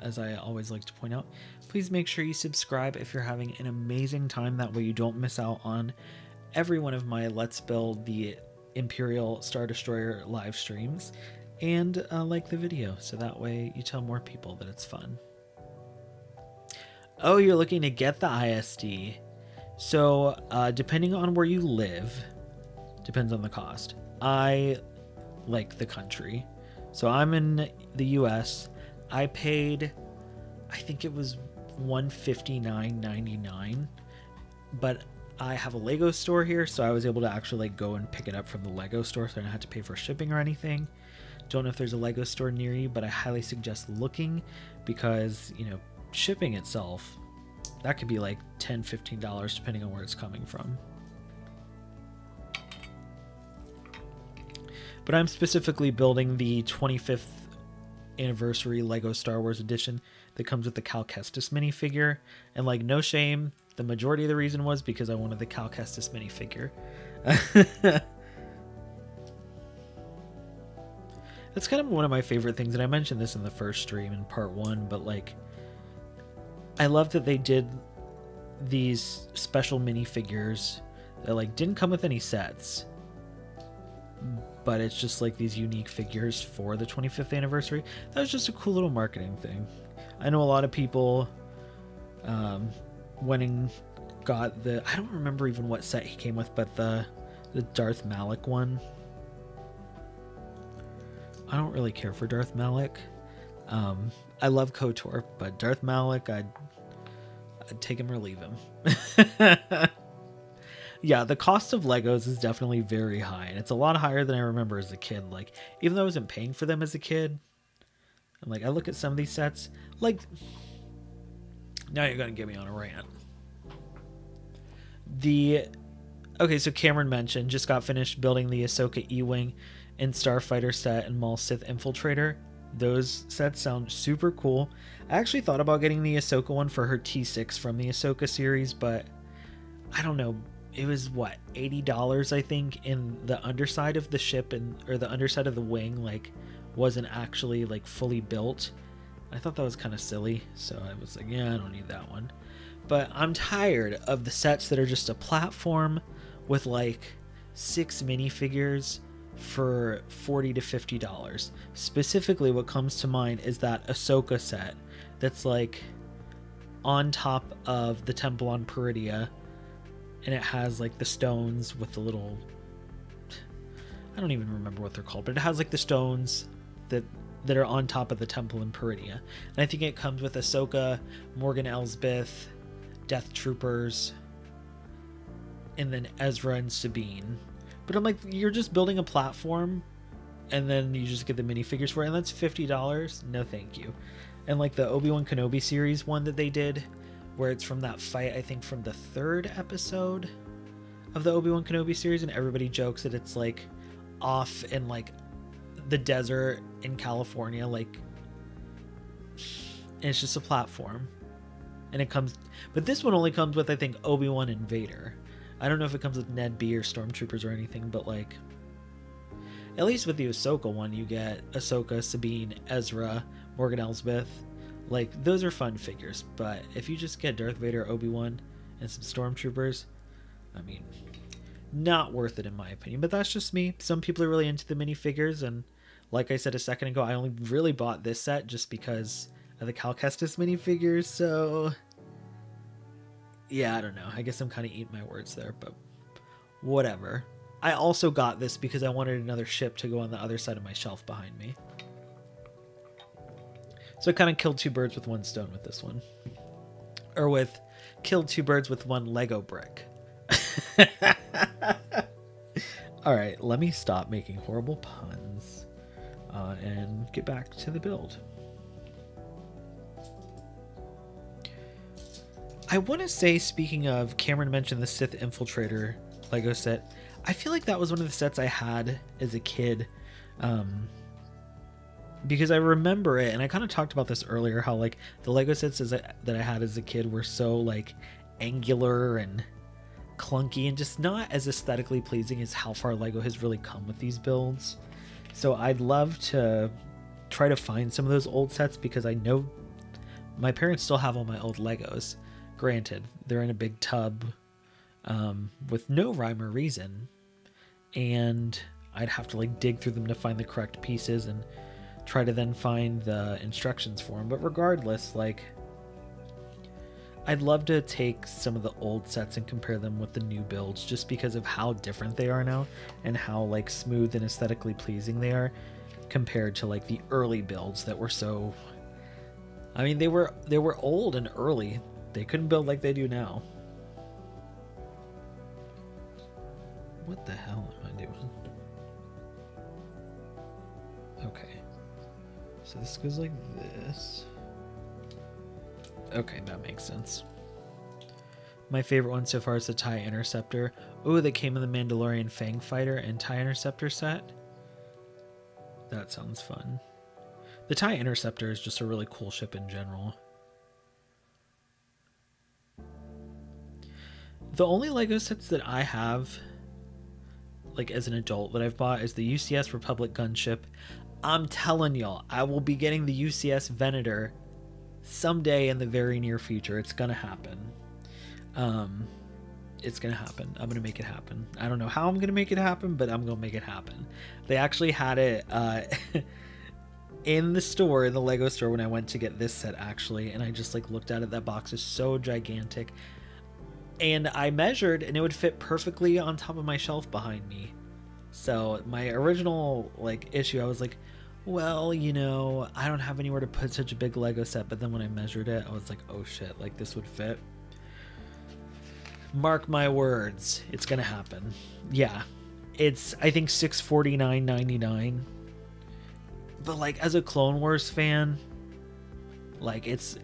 as I always like to point out, please make sure you subscribe if you're having an amazing time. That way you don't miss out on every one of my Let's Build the Imperial Star Destroyer live streams, and like the video, so that way you tell more people that it's fun. Oh, you're looking to get the ISD. So, depending on where you live, depends on the cost. I like the country. So I'm in the US. I paid, I think it was $159.99, but I have a Lego store here, so I was able to actually like go and pick it up from the Lego store, so I don't have to pay for shipping or anything. Don't know if there's a Lego store near you, but I highly suggest looking, because, you know, shipping itself, that could be like $10-15 depending on where it's coming from. But I'm specifically building the 25th anniversary Lego Star Wars edition that comes with the Cal Kestis minifigure, and like, no shame, the majority of the reason was because I wanted the Cal Kestis minifigure. That's kind of one of my favorite things, and I mentioned this in the first stream in part 1, but like, I love that they did these special minifigures that like didn't come with any sets, but it's just like these unique figures for the 25th anniversary. That was just a cool little marketing thing. I know a lot of people went and got the, I don't remember even what set he came with, but the Darth Malik one. I don't really care for Darth Malak. I love KOTOR, but Darth Malak, I'd take him or leave him. Yeah, the cost of Legos is definitely very high, and it's a lot higher than I remember as a kid. Like, even though I wasn't paying for them as a kid, and like I look at some of these sets, like, now you're gonna get me on a rant. Okay, so Cameron mentioned just got finished building the Ahsoka E-Wing and Starfighter set and Maul Sith Infiltrator. Those sets sound super cool. I actually thought about getting the Ahsoka one for her T6 from the Ahsoka series, but I don't know. It was what, $80 I think, in the underside of the ship or the underside of the wing like wasn't actually like fully built. I thought that was kind of silly, so I was like, yeah, I don't need that one. But I'm tired of the sets that are just a platform with like 6 minifigures for $40 to $50. Specifically, what comes to mind is that Ahsoka set that's like on top of the temple on Peridia, and it has like the stones with the little, I don't even remember what they're called, but it has like the stones that are on top of the temple in Peridia. And I think it comes with Ahsoka, Morgan Elsbeth, Death Troopers, and then Ezra and Sabine. But I'm like, you're just building a platform and then you just get the minifigures for it, and that's $50. No thank you. And like the Obi-Wan Kenobi series one that they did, where it's from that fight, I think from the 3rd episode of the Obi-Wan Kenobi series, and everybody jokes that it's like off in like the desert in California, like, and it's just a platform. And it comes, but this one only comes with, I think, Obi-Wan and Vader. I don't know if it comes with Ned B or Stormtroopers or anything, but like, at least with the Ahsoka one, you get Ahsoka, Sabine, Ezra, Morgan Elsbeth. Like, those are fun figures. But if you just get Darth Vader, Obi-Wan, and some Stormtroopers, I mean, not worth it in my opinion. But that's just me. Some people are really into the minifigures, and like I said a second ago, I only really bought this set just because of the Cal Kestis minifigures, so yeah, I don't know. I guess I'm kind of eating my words there, but whatever. I also got this because I wanted another ship to go on the other side of my shelf behind me. So I kind of killed 2 birds with one stone with this one. Or killed 2 birds with one Lego brick. Alright, let me stop making horrible puns and get back to the build. I want to say, speaking of, Cameron mentioned the Sith Infiltrator Lego set. I feel like that was one of the sets I had as a kid, because I remember it, and I kind of talked about this earlier, how like the Lego sets that I had as a kid were so like angular and clunky and just not as aesthetically pleasing as how far Lego has really come with these builds. So I'd love to try to find some of those old sets, because I know my parents still have all my old Legos. Granted, they're in a big tub with no rhyme or reason, and I'd have to like dig through them to find the correct pieces and try to then find the instructions for them. But regardless, like, I'd love to take some of the old sets and compare them with the new builds, just because of how different they are now and how like smooth and aesthetically pleasing they are compared to like the early builds that were so, I mean, they were old and early. They couldn't build like they do now. What the hell am I doing? Okay. So this goes like this. Okay, that makes sense. My favorite one so far is the TIE Interceptor. Ooh, that came in the Mandalorian Fang Fighter and TIE Interceptor set. That sounds fun. The TIE Interceptor is just a really cool ship in general. The only Lego sets that I have, like as an adult, that I've bought is the UCS Republic gunship. I'm telling y'all, I will be getting the UCS Venator someday in the very near future. It's gonna happen. It's gonna happen. I'm gonna make it happen. I don't know how I'm gonna make it happen, but I'm gonna make it happen. They actually had it in the store, in the Lego store, when I went to get this set actually, and I just like looked at it. That box is so gigantic. And I measured, and it would fit perfectly on top of my shelf behind me. So my original like issue, I was like, well, you know, I don't have anywhere to put such a big Lego set, but then when I measured it, I was like, oh shit, like this would fit. Mark my words, it's gonna happen. Yeah, it's, I think, $649.99. But like, as a Clone Wars fan, like it's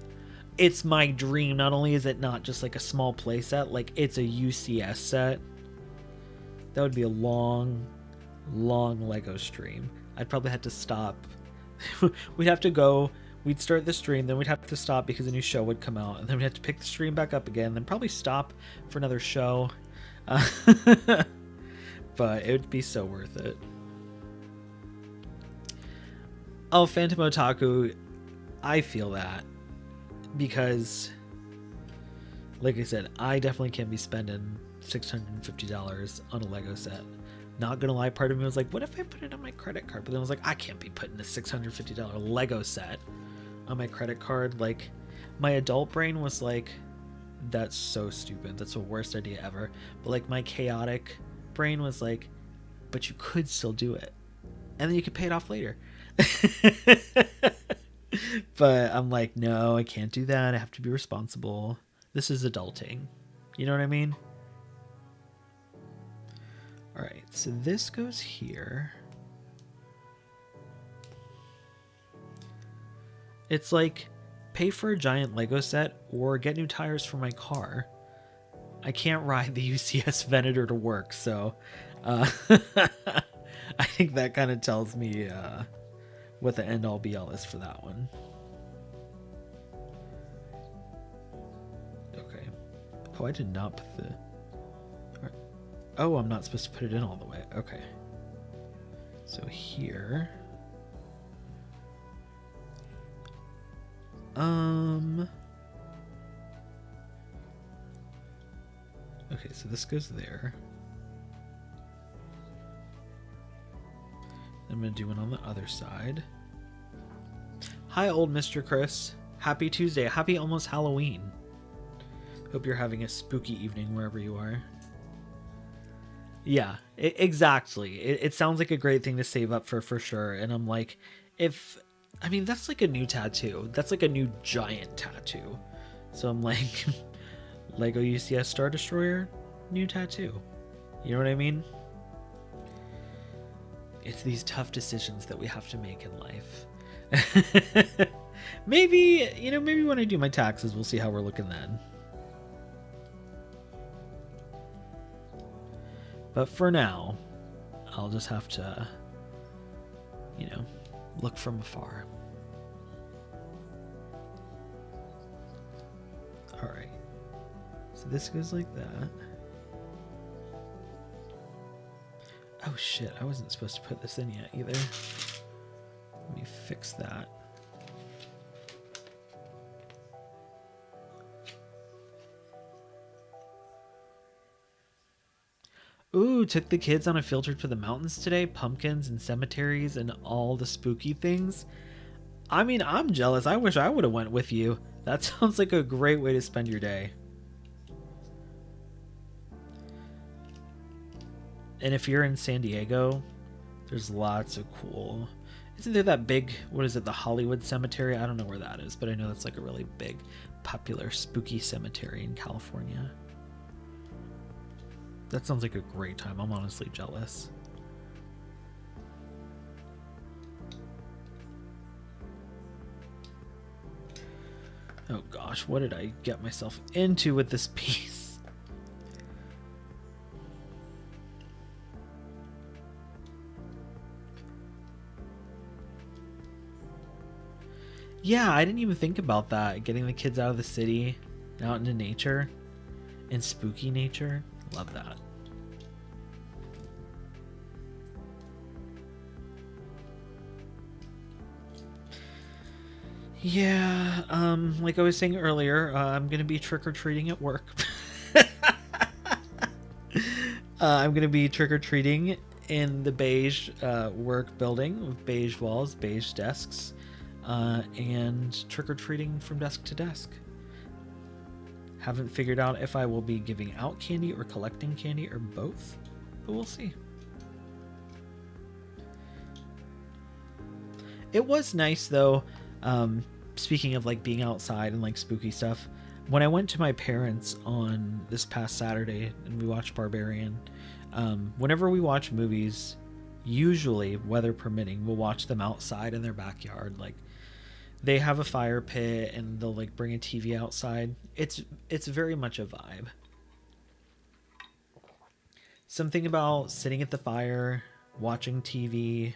my dream. Not only is it not just like a small play set, like it's a UCS set. That would be a long Lego stream. I'd probably have to stop. We'd have to go, we'd start the stream, then we'd have to stop because a new show would come out, and then we'd have to pick the stream back up again, then probably stop for another show. But it would be so worth it. Oh, Phantom Otaku, I feel that. Because, like I said, I definitely can't be spending $650 on a Lego set. Not gonna lie, part of me was like, what if I put it on my credit card? But then I was like, I can't be putting a $650 Lego set on my credit card. Like, my adult brain was like, that's so stupid. That's the worst idea ever. But like, my chaotic brain was like, but you could still do it. And then you could pay it off later. But I'm like, no, I can't do that. I have to be responsible. This is adulting. You know what I mean? All right, so this goes here. It's like, pay for a giant Lego set or get new tires for my car. I can't ride the UCS Venator to work, so I think that kind of tells me what the end all be all is for that one. Okay. Oh, I did not put the... Oh, I'm not supposed to put it in all the way. Okay. So here... Okay, so this goes there. I'm going to do one on the other side. Hi, old Mr. Chris. Happy Tuesday. Happy almost Halloween. Hope you're having a spooky evening wherever you are. Yeah, exactly. It sounds like a great thing to save up for sure. And I'm like, I mean, that's like a new tattoo. That's like a new giant tattoo. So I'm like, Lego UCS Star Destroyer, new tattoo. You know what I mean? It's these tough decisions that we have to make in life. Maybe when I do my taxes, we'll see how we're looking then. But for now, I'll just have to, look from afar. All right. So this goes like that. Oh shit, I wasn't supposed to put this in yet either. Let me fix that. Ooh, took the kids on a field trip to the mountains today. Pumpkins and cemeteries and all the spooky things. I mean, I'm jealous. I wish I would have went with you. That sounds like a great way to spend your day. And if you're in San Diego, there's lots of cool... Isn't there that big, what is it, the Hollywood Cemetery? I don't know where that is, but I know that's like a really big, popular, spooky cemetery in California. That sounds like a great time. I'm honestly jealous. Oh gosh, what did I get myself into with this piece? Yeah, I didn't even think about that. Getting the kids out of the city, out into nature, and spooky nature. Love that. Yeah, like I was saying earlier, I'm gonna be trick-or-treating at work. I'm gonna be trick-or-treating in the beige work building with beige walls, beige desks, and trick-or-treating from desk to desk. Haven't figured out if I will be giving out candy or collecting candy or both, but we'll see. It was nice though. Speaking of like being outside and like spooky stuff, when I went to my parents on this past Saturday and we watched Barbarian, whenever we watch movies, usually weather permitting, we'll watch them outside in their backyard. Like they have a fire pit and they'll like bring a TV outside. It's very much a vibe. Something about sitting at the fire, watching TV,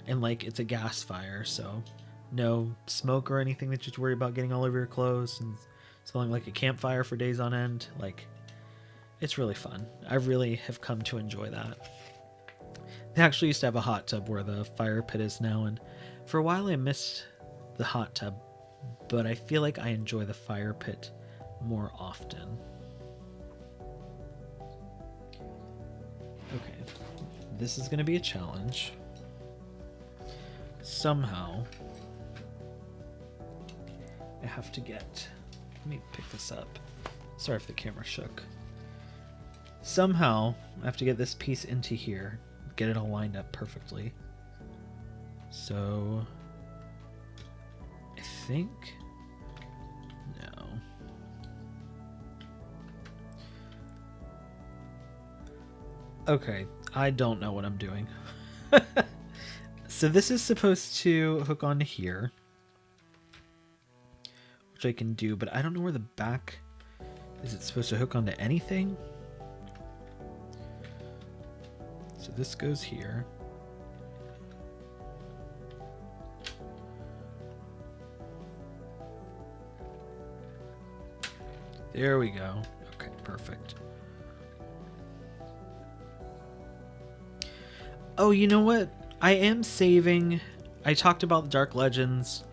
and like it's a gas fire, so no smoke or anything that you have to worry about getting all over your clothes, and something like a campfire for days on end. Like, it's really fun. I really have come to enjoy that. They actually used to have a hot tub where the fire pit is now, and for a while I missed the hot tub, but I feel like I enjoy the fire pit more often. Okay, this is going to be a challenge. Somehow I have to get, let me pick this up. Sorry if the camera shook. Somehow I have to get this piece into here, get it all lined up perfectly. So I think, no. Okay, I don't know what I'm doing. So this is supposed to hook onto here, which I can do, but I don't know where the back, is it supposed to hook onto anything? So this goes here. There we go. Okay, perfect. Oh, you know what? I am saving. I talked about Dark Legends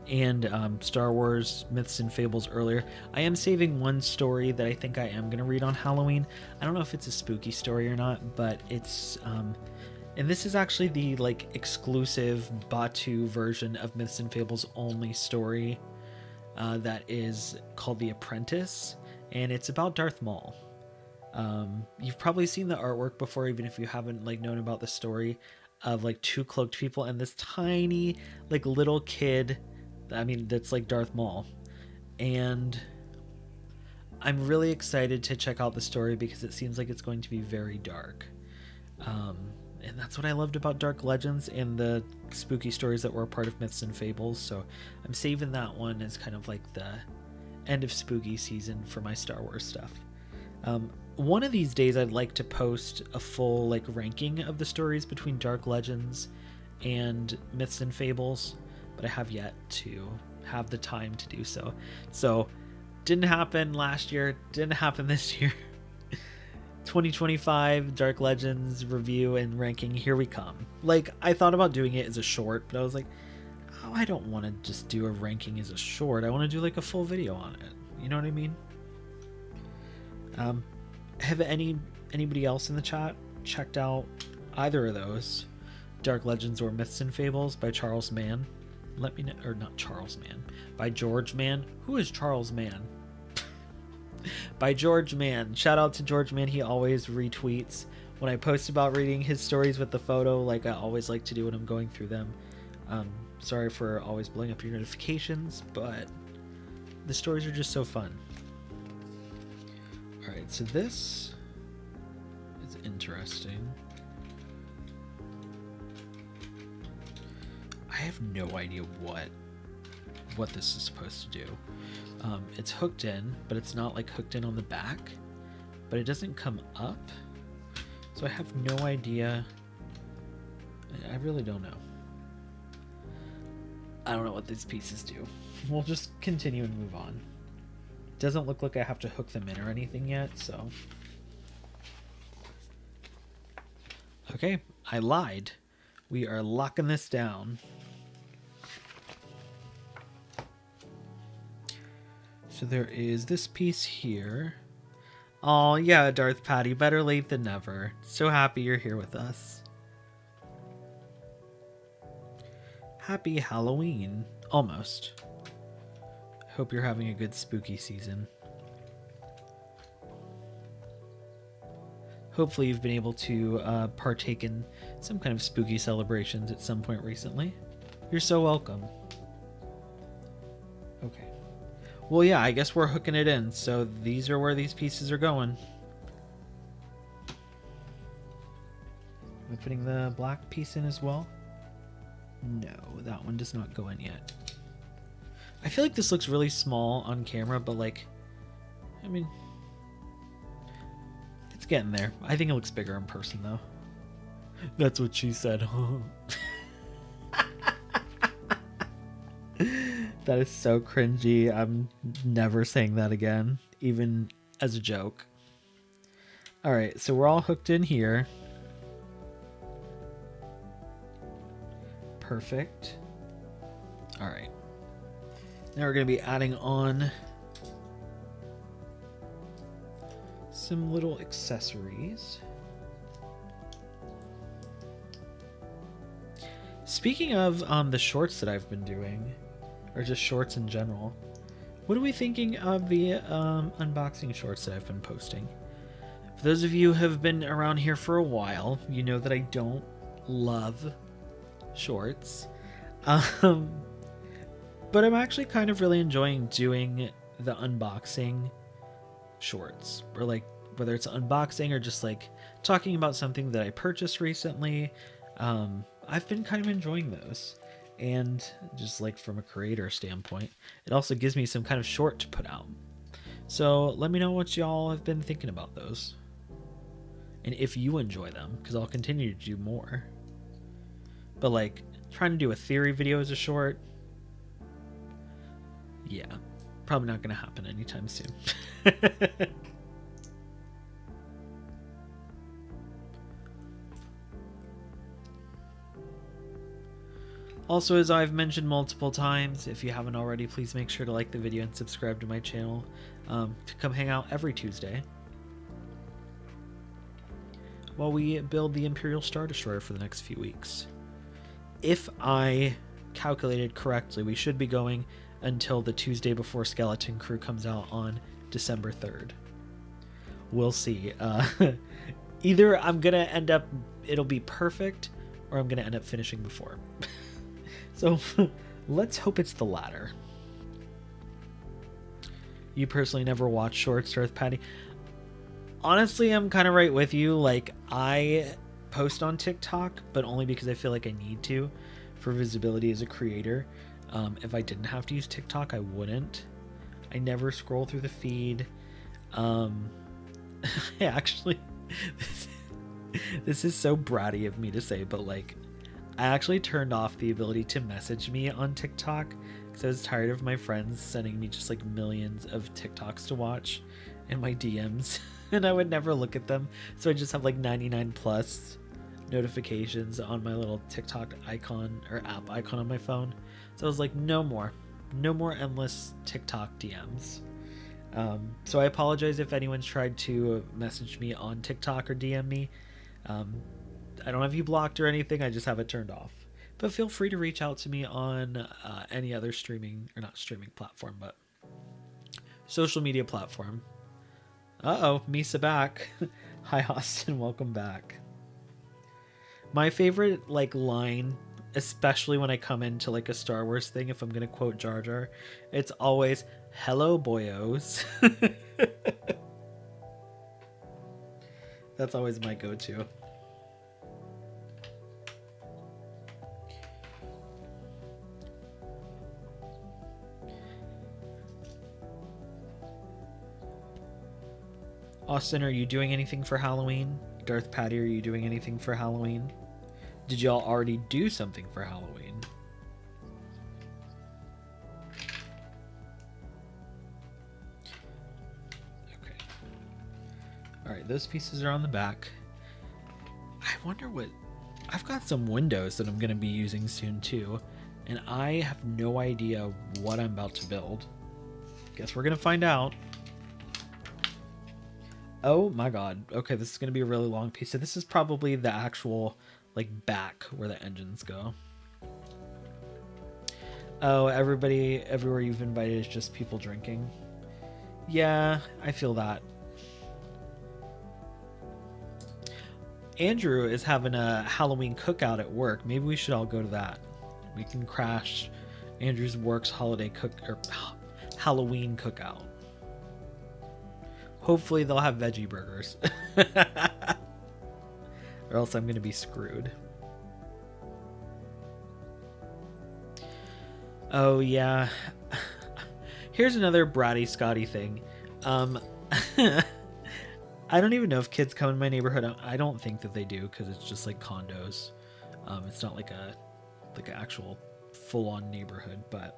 and Star Wars Myths and Fables earlier. I am saving one story that I think I am going to read on Halloween. I don't know if it's a spooky story or not, but it's and this is actually the like exclusive Batu version of Myths and Fables only story that is called The Apprentice, and it's about Darth Maul. You've probably seen the artwork before, even if you haven't like known about the story of like two cloaked people and this tiny like little kid, I mean, that's like Darth Maul. And I'm really excited to check out the story because it seems like it's going to be very dark. And that's what I loved about Dark Legends and the spooky stories that were a part of Myths and Fables. So I'm saving that one as kind of like the end of spooky season for my Star Wars stuff. One of these days I'd like to post a full like ranking of the stories between Dark Legends and Myths and Fables, but I have yet to have the time to do so. So didn't happen last year, didn't happen this year. 2025 Dark Legends review and ranking, here we come. Like, I thought about doing it as a short, but I was like, oh, I don't want to just do a ranking as a short. I want to do like a full video on it. You know what I mean? Have anybody else in the chat checked out either of those, Dark Legends or Myths and Fables by Charles Mann? Let me know, or not Charles Mann, by George Mann. Who is Charles Mann? By George Mann. Shout out to George Mann. He always retweets when I post about reading his stories with the photo, like I always like to do when I'm going through them. Sorry for always blowing up your notifications, but the stories are just so fun. Alright, so this is interesting. I have no idea what this is supposed to do. It's hooked in, but it's not like hooked in on the back, but it doesn't come up. So I have no idea. I really don't know. I don't know what these pieces do. We'll just continue and move on. Doesn't look like I have to hook them in or anything yet, so. Okay, I lied. We are locking this down. So there is this piece here. Oh yeah, Darth Patty, better late than never. So happy you're here with us. Happy Halloween. Almost. Hope you're having a good spooky season. Hopefully you've been able to partake in some kind of spooky celebrations at some point recently. You're so welcome. Okay. Well, yeah, I guess we're hooking it in. So these are where these pieces are going. Am I putting the black piece in as well? No, that one does not go in yet. I feel like this looks really small on camera, but like, I mean, it's getting there. I think it looks bigger in person though. That's what she said. That is so cringy. I'm never saying that again, even as a joke. All right, so we're all hooked in here. Perfect. All right. Now we're going to be adding on some little accessories. Speaking of the shorts that I've been doing, or just shorts in general, what are we thinking of the unboxing shorts that I've been posting? For those of you who have been around here for a while, you know that I don't love shorts. But I'm actually kind of really enjoying doing the unboxing shorts, or like whether it's unboxing or just like talking about something that I purchased recently. I've been kind of enjoying those, and just like from a creator standpoint, it also gives me some kind of short to put out. So let me know what y'all have been thinking about those, and if you enjoy them, because I'll continue to do more. But like trying to do a theory video as a short, yeah, probably not going to happen anytime soon. Also, as I've mentioned multiple times, if you haven't already, please make sure to like the video and subscribe to my channel to come hang out every Tuesday while we build the Imperial Star Destroyer for the next few weeks. If I calculated correctly, we should be going until the Tuesday before Skeleton Crew comes out on December 3rd. We'll see. Either I'm going to end up, it'll be perfect, or I'm going to end up finishing before. So let's hope it's the latter. You personally never watch shorts, Darth Patty? Honestly, I'm kind of right with you. Like, I post on TikTok, but only because I feel like I need to for visibility as a creator. If I didn't have to use TikTok, I wouldn't. I never scroll through the feed. Actually, this is so bratty of me to say, but like, I actually turned off the ability to message me on TikTok because I was tired of my friends sending me just like millions of TikToks to watch in my DMs, and I would never look at them. So I just have like 99 plus notifications on my little TikTok icon or app icon on my phone. So I was like, no more endless TikTok DMs. So I apologize if anyone's tried to message me on TikTok or DM me. I don't have you blocked or anything. I just have it turned off. But feel free to reach out to me on any other streaming, or not streaming platform, but social media platform. Uh-oh, Misa back. Hi, Austin. Welcome back. My favorite like line, especially when I come into like a Star Wars thing, if I'm going to quote Jar Jar, it's always, "Hello, boyos." That's always my go-to. Austin, are you doing anything for Halloween? Darth Patty, are you doing anything for Halloween? Did y'all already do something for Halloween? Okay. Alright, those pieces are on the back. I wonder what... I've got some windows that I'm going to be using soon too, and I have no idea what I'm about to build. Guess we're going to find out. Oh my god. Okay, this is going to be a really long piece. So this is probably the actual, like, back where the engines go. Oh, everybody, everywhere you've invited is just people drinking. Yeah, I feel that. Andrew is having a Halloween cookout at work. Maybe we should all go to that. We can crash Andrew's works Halloween cookout. Hopefully they'll have veggie burgers. Or else I'm going to be screwed. Oh, yeah. Here's another bratty Scotty thing. I don't even know if kids come in my neighborhood. I don't think that they do because it's just like condos. It's not like an actual full-on neighborhood, but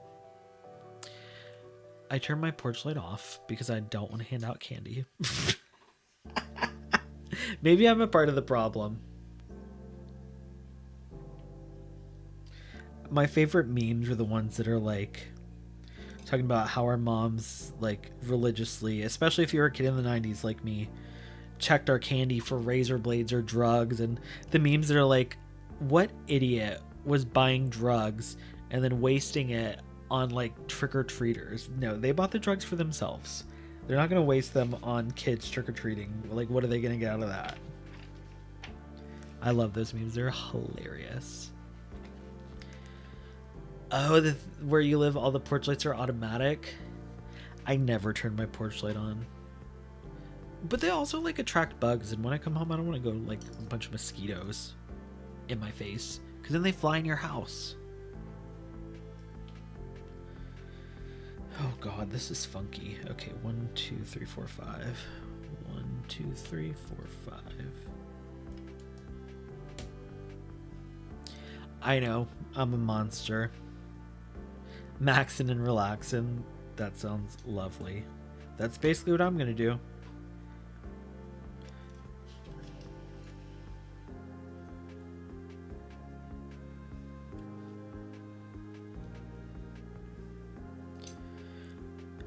I turn my porch light off because I don't want to hand out candy. Maybe I'm a part of the problem. My favorite memes are the ones that are like talking about how our moms like religiously, especially if you're a kid in the 90s like me, checked our candy for razor blades or drugs, and the memes that are like, what idiot was buying drugs and then wasting it on like trick-or-treaters? No, they bought the drugs for themselves. They're not going to waste them on kids trick-or-treating. Like, what are they going to get out of that? I love those memes. They're hilarious. Oh, where you live, all the porch lights are automatic? I never turn my porch light on. But they also, like, attract bugs. And when I come home, I don't want to go, like, a bunch of mosquitoes in my face. Because then they fly in your house. Oh, God, this is funky. Okay, 1, 2, 3, 4, 5. 1, 2, 3, 4, 5. I know, I'm a monster. Maxing and relaxing. That sounds lovely. That's basically what I'm going to do.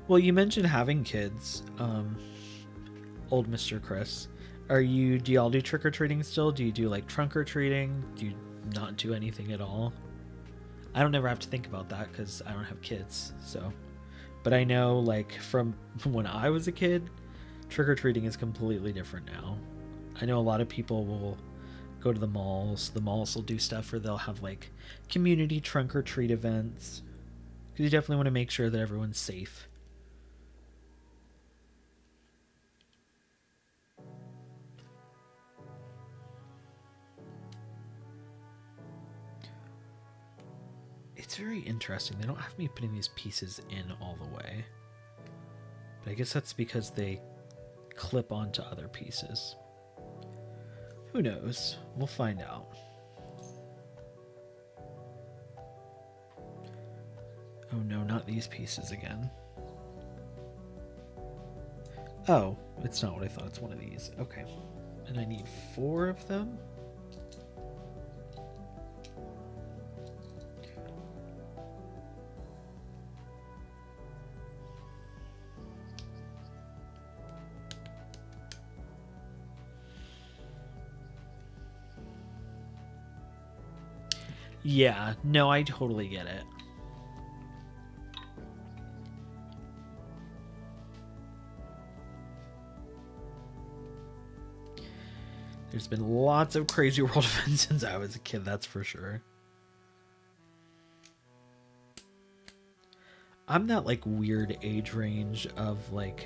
Well, you mentioned having kids, old Mr. Chris. Do y'all do trick-or-treating still? Do you do like trunk-or-treating? Do you not do anything at all? I don't ever have to think about that because I don't have kids, so. But I know, like, from when I was a kid, trick-or-treating is completely different now. I know a lot of people will go to the malls. The malls will do stuff where they'll have, like, community trunk-or-treat events. Because you definitely want to make sure that everyone's safe. It's very interesting. They don't have me putting these pieces in all the way. But I guess that's because they clip onto other pieces. Who knows? We'll find out. Oh no, not these pieces again. Oh, it's not what I thought. It's one of these. Okay. And I need 4 of them. Yeah, no, I totally get it. There's been lots of Crazy World events since I was a kid, that's for sure. I'm that, like, weird age range of, like...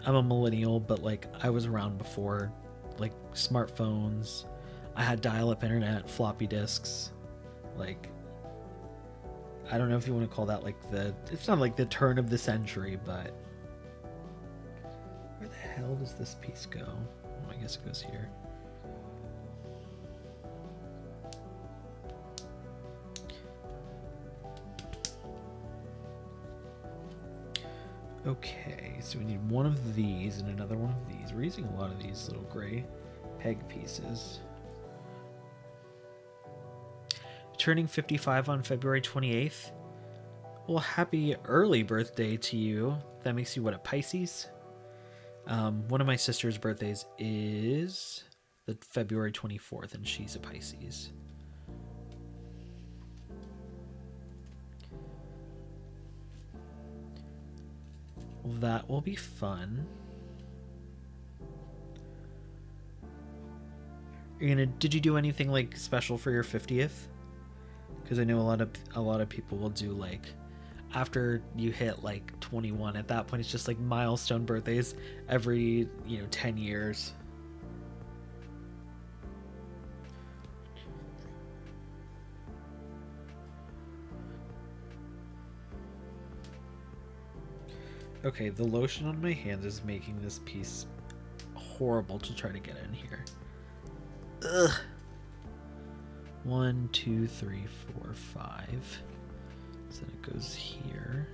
I'm a millennial, but, like, I was around before, like, smartphones... I had dial-up internet, floppy disks, like, I don't know if you want to call that, like, it's not like the turn of the century, but where the hell does this piece go? Oh, I guess it goes here. Okay, so we need one of these and another one of these. We're using a lot of these little gray peg pieces. Turning 55 on February 28th. Well, happy early birthday to you. That makes you, what, a Pisces? One of my sister's birthdays is the February 24th, and she's a Pisces. Well, that will be fun. Did you do anything, like, special for your 50th? because I know a lot of people will do like after you hit like 21. At that point, it's just like milestone birthdays every 10 years. Okay, the lotion on my hands is making this piece horrible to try to get in here. Ugh. 1, 2, 3, 4, 5. So then it goes here.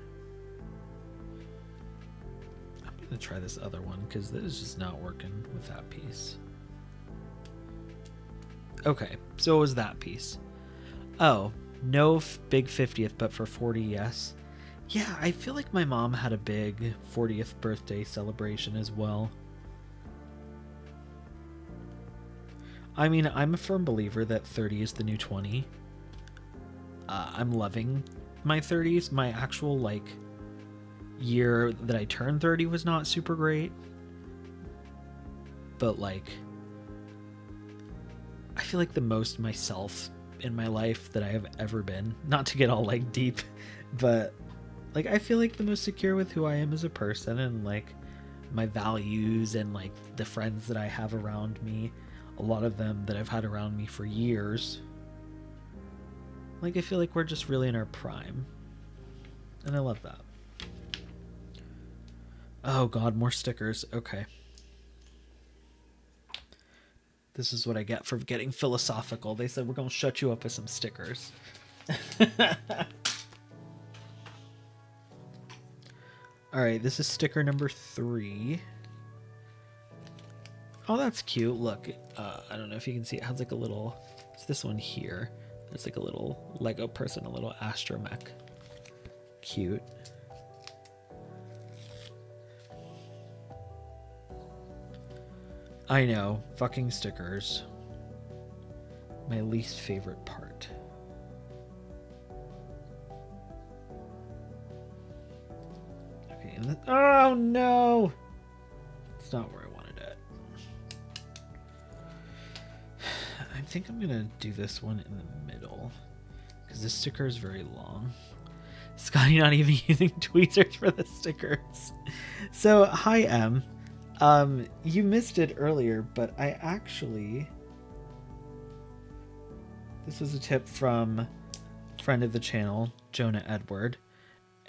I'm gonna try this other one because this is just not working with that piece. Okay, so it was that piece. Oh, no big 50th, but for 40, yes. Yeah, I feel like my mom had a big 40th birthday celebration as well. I mean, I'm a firm believer that 30 is the new 20. I'm loving my 30s. My actual, like, year that I turned 30 was not super great. But, like, I feel like the most myself in my life that I have ever been. Not to get all, like, deep, but... like, I feel like the most secure with who I am as a person and, like, my values and, like, the friends that I have around me. A lot of them that I've had around me for years. Like, I feel like we're just really in our prime. And I love that. Oh, God, more stickers. Okay. This is what I get for getting philosophical. They said, we're going to shut you up with some stickers. All right, this is sticker number 3. Oh, that's cute. Look, I don't know if you can see. It has like a little... it's this one here. It's like a little Lego person, a little astromech. Cute. I know. Fucking stickers. My least favorite part. Oh no! It's not where I wanted it. I think I'm gonna do this one in the middle because this sticker is very long. Scotty not even using tweezers for the stickers. So hi M. You missed it earlier, but I actually... this was a tip from friend of the channel, Jonah Edward.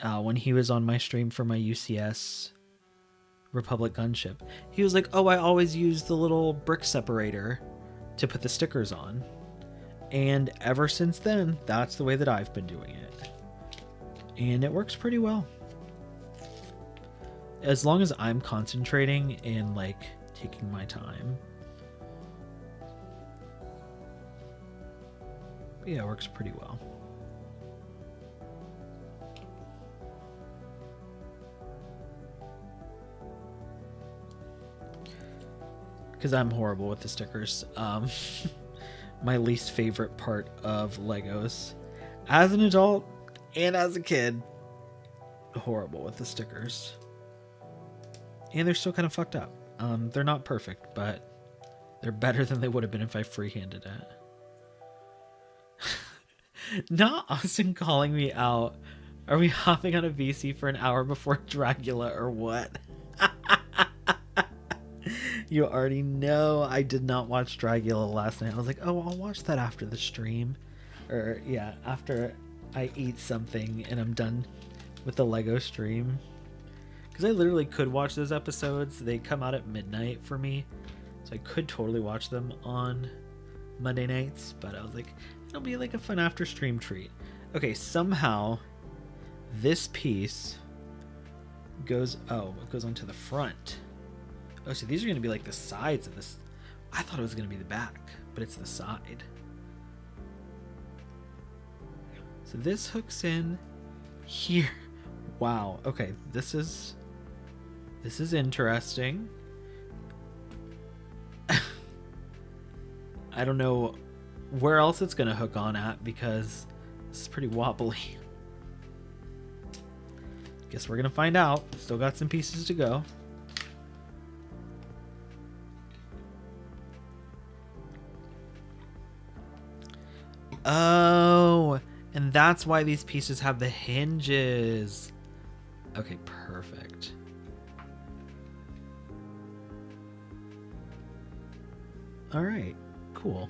When he was on my stream for my UCS Republic gunship, he was like, oh, I always use the little brick separator to put the stickers on. And ever since then, that's the way that I've been doing it. And it works pretty well. As long as I'm concentrating and, like, taking my time. But yeah, it works pretty well. Because I'm horrible with the stickers. My least favorite part of Legos. As an adult and as a kid, horrible with the stickers. And they're still kind of fucked up. They're not perfect, but they're better than they would have been if I freehanded it. Not Austin calling me out. Are we hopping on a VC for an hour before Dracula or what? You already know I did not watch Dracula last night. I was like, oh, I'll watch that after the stream. Or, yeah, after I eat something and I'm done with the Lego stream. Because I literally could watch those episodes. They come out at midnight for me. So I could totally watch them on Monday nights. But I was like, it'll be like a fun after stream treat. Okay, somehow this piece goes... oh, it goes onto the front. Oh, so these are going to be like the sides of this. I thought it was going to be the back, but it's the side. So this hooks in here. Wow. Okay, this is interesting. I don't know where else it's going to hook on at because this is pretty wobbly. Guess we're going to find out. Still got some pieces to go. Oh, And that's why these pieces have the hinges. Okay, perfect. All right, cool.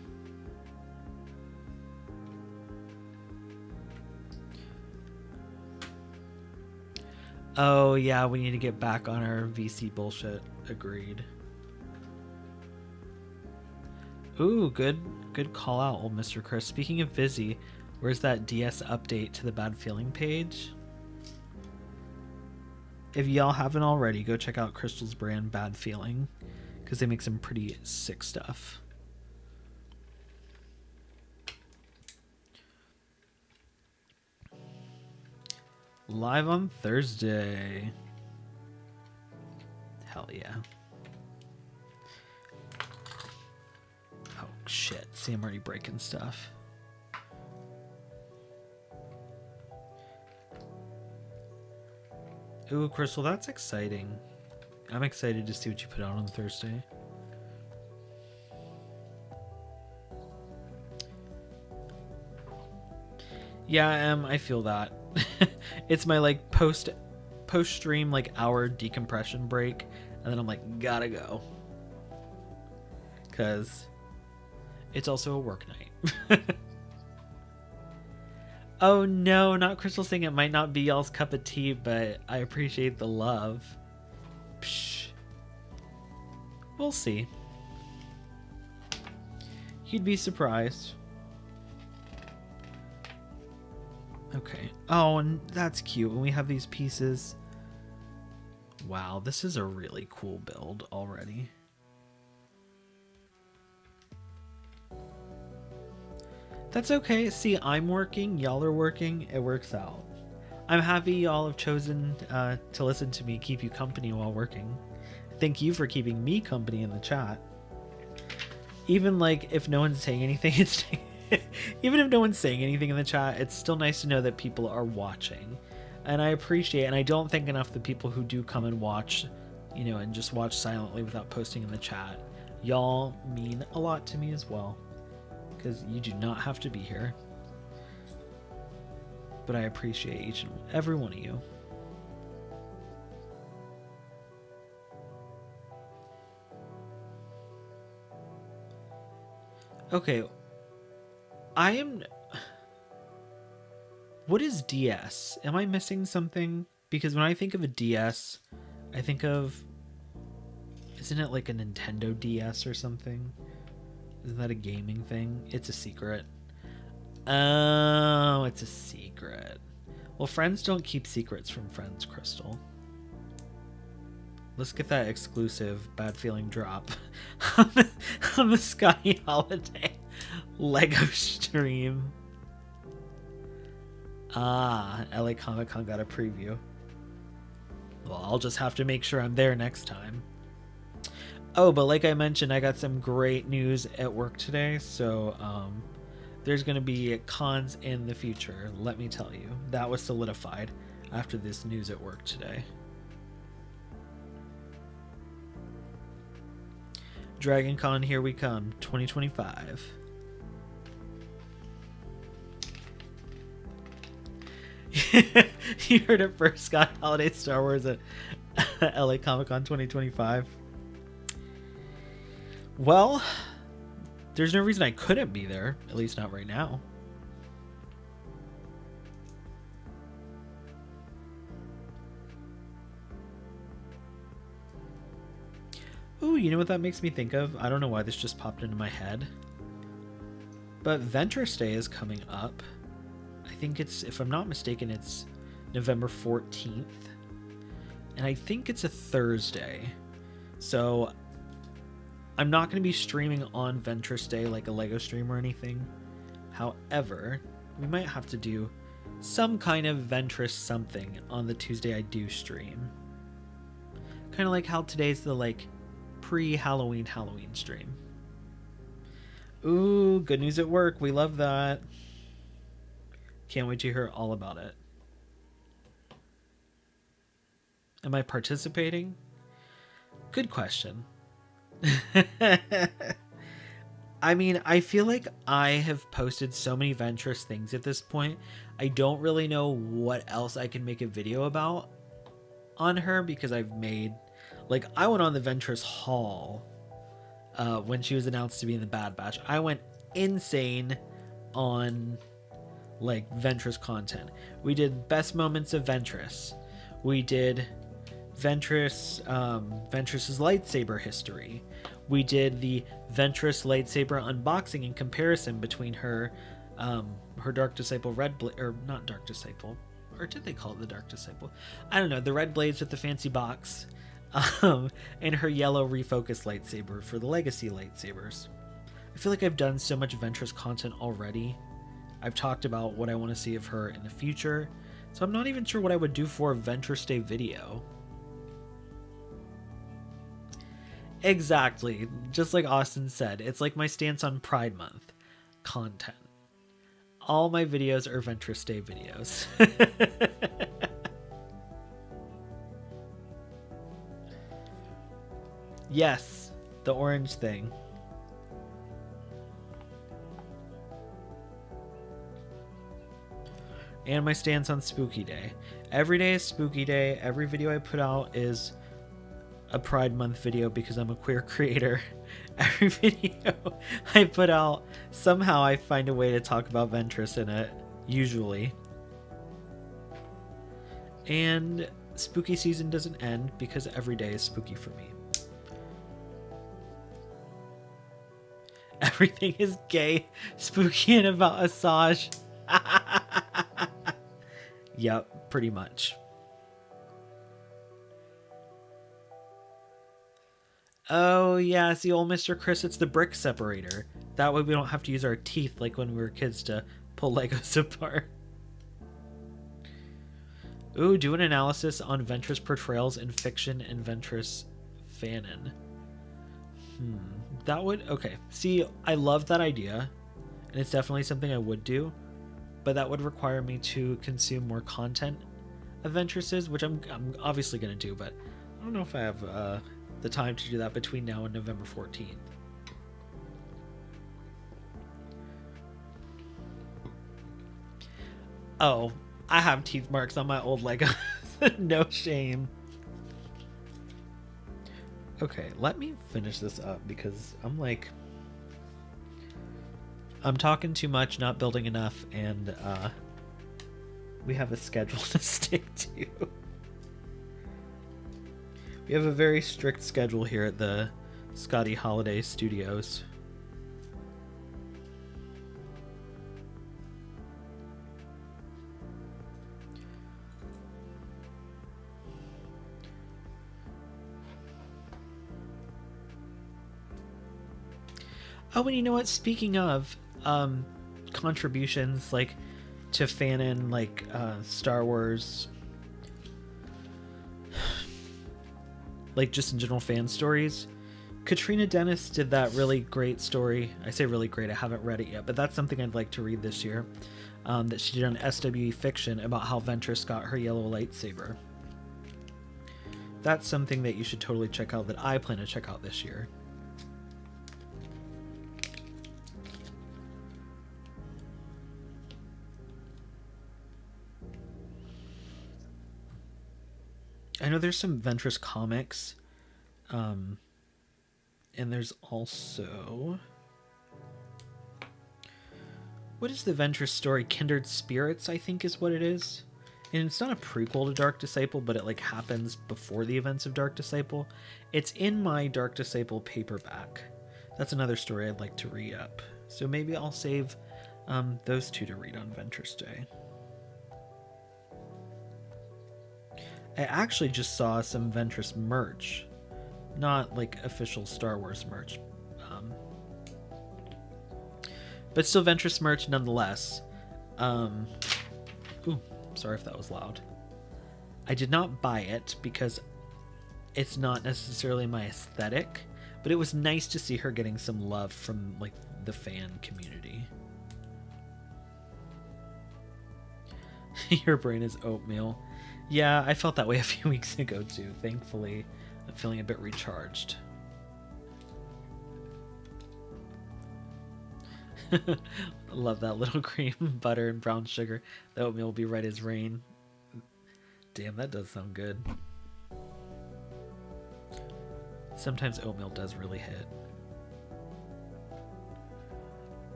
Oh, yeah, we need to get back on our VC bullshit. Agreed. Ooh, good call out, old Mr. Chris. Speaking of Vizzy, where's that DS update to the Bad Feeling page? If y'all haven't already, go check out Crystal's brand Bad Feeling, because they make some pretty sick stuff. Live on Thursday. Hell yeah. Oh shit, see, I'm already breaking stuff. Ooh, Crystal, that's exciting. I'm excited to see what you put out on Thursday. Yeah, I feel that. It's my like post stream like hour decompression break, and then I'm like, gotta go, because it's also a work night. Oh no, not Crystal saying it might not be y'all's cup of tea, but I appreciate the love. Psh. We'll see. You'd be surprised. Okay. Oh, and that's cute. When we have these pieces. Wow, this is a really cool build already. That's okay. See, I'm working, y'all are working, it works out. I'm happy y'all have chosen to listen to me keep you company while working. Thank you for keeping me company in the chat. Even like if no one's saying anything, it's even if no one's saying anything in the chat, it's still nice to know that people are watching. And I appreciate, and I don't think enough the people who do come and watch, you know, and just watch silently without posting in the chat. Y'all mean a lot to me as well, because you do not have to be here. But I appreciate each and every one of you. Okay. What is DS? Am I missing something? Because when I think of a DS, I think of... Isn't it like a Nintendo DS or something? Isn't that a gaming thing? It's a secret. Oh, it's a secret. Well, friends don't keep secrets from friends, Crystal. Let's get that exclusive Bad Feeling drop on the Scotty Holiday Lego stream. Ah, LA Comic Con got a preview. Well, I'll just have to make sure I'm there next time. Oh, but like I mentioned, I got some great news at work today, so there's going to be cons in the future, let me tell you. That was solidified after this news at work today. Dragon Con, here we come, 2025. You heard it first, Scott. Holiday Star Wars at LA Comic Con 2025. Well, there's no reason I couldn't be there, at least not right now. Ooh, you know what that makes me think of? I don't know why this just popped into my head. But Ventress Day is coming up. I think it's, if I'm not mistaken, it's November 14th. And I think it's a Thursday. So I'm not going to be streaming on Ventress Day like a Lego stream or anything. However, we might have to do some kind of Ventress something on the Tuesday I do stream. Kind of like how today's the like pre-Halloween Halloween stream. Ooh, good news at work. We love that. Can't wait to hear all about it. Am I participating? Good question. I I mean, I feel like I have posted so many Ventress things at this point. I don't really know what else I can make a video about on her, because I've made, like, I went on the Ventress haul when she was announced to be in the Bad Batch. I went insane on, like, Ventress content. We did best moments of Ventress. We did Ventress's lightsaber history. We did the Ventress lightsaber unboxing and comparison between her Dark Disciple or not Dark Disciple, or did they call it the Dark Disciple? I don't know, the red blades with the fancy box, and her yellow refocused lightsaber for the Legacy lightsabers. I feel like I've done so much Ventress content already. I've talked about what I want to see of her in the future, so I'm not even sure what I would do for a Ventress Day video. Exactly. Just like Austin said, it's like my stance on Pride Month content. All my videos are Ventress Day videos. Yes, the orange thing. And my stance on Spooky Day. Every day is Spooky Day. Every video I put out is a Pride Month video because I'm a queer creator. Every video I put out, somehow I find a way to talk about Ventress in it, usually. And spooky season doesn't end because every day is spooky for me. Everything is gay, spooky, and about Asajj. Yep, pretty much. Oh, yeah, see, old Mr. Chris, it's the brick separator. That way we don't have to use our teeth like when we were kids to pull Legos apart. Ooh, do an analysis on Ventress portrayals in fiction and Ventress fanon. That would... Okay, see, I love that idea, and it's definitely something I would do, but that would require me to consume more content of Ventress's, which I'm obviously going to do, but I don't know if I have... the time to do that between now and November 14th. Oh, I have teeth marks on my old Legos. No shame. Okay, let me finish this up because I'm talking too much, not building enough, and we have a schedule to stick to. We have a very strict schedule here at the Scotty Holiday Studios. Oh, and you know what? Speaking of contributions, like to fanon, like Star Wars, like just in general fan stories, Katrina Dennis did that really great story. I say really great, I haven't read it yet, but that's something I'd like to read this year, that she did on SWE Fiction about how Ventress got her yellow lightsaber. That's something that you should totally check out, that I plan to check out this year. I know there's some Ventress comics, and there's also... What is the Ventress story? Kindred Spirits, I think is what it is. And it's not a prequel to Dark Disciple, but it like happens before the events of Dark Disciple. It's in my Dark Disciple paperback. That's another story I'd like to re-up. So maybe I'll save those two to read on Ventress Day. I actually just saw some Ventress merch, not like official Star Wars merch, but still Ventress merch nonetheless. Ooh, sorry if that was loud. I did not buy it because it's not necessarily my aesthetic, but it was nice to see her getting some love from like the fan community. Your brain is oatmeal. Yeah, I felt that way a few weeks ago too. Thankfully, I'm feeling a bit recharged. Love that little cream, butter, and brown sugar. The oatmeal will be right as rain. Damn, that does sound good. Sometimes oatmeal does really hit.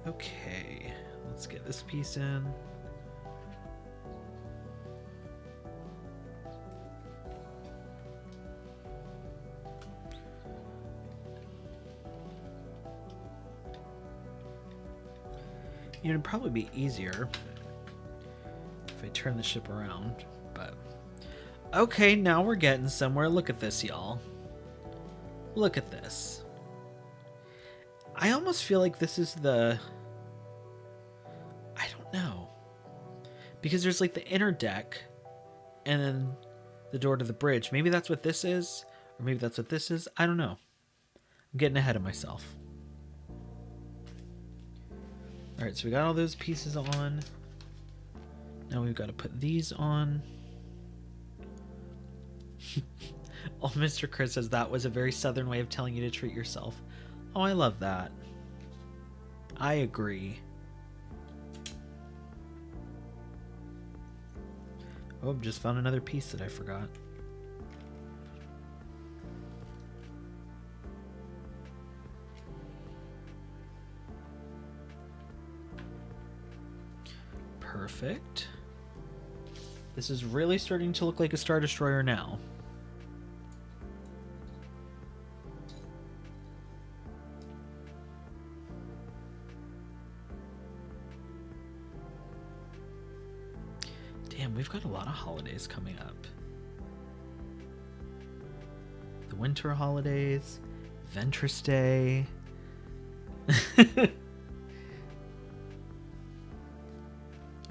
Okay, let's get this piece in. It'd probably be easier if I turn the ship around, but... Okay, now we're getting somewhere. Look at this, y'all. Look at this. I almost feel like this is the... I don't know. Because there's like the inner deck, and then the door to the bridge. Maybe that's what this is, or maybe that's what this is. I don't know. I'm getting ahead of myself. Alright, so we got all those pieces on. Now we've got to put these on. Oh, Mr. Chris says that was a very southern way of telling you to treat yourself. Oh, I love that. I agree. Oh, I've just found another piece that I forgot. Perfect. This is really starting to look like a Star Destroyer now. Damn, we've got a lot of holidays coming up. The winter holidays, Ventress Day.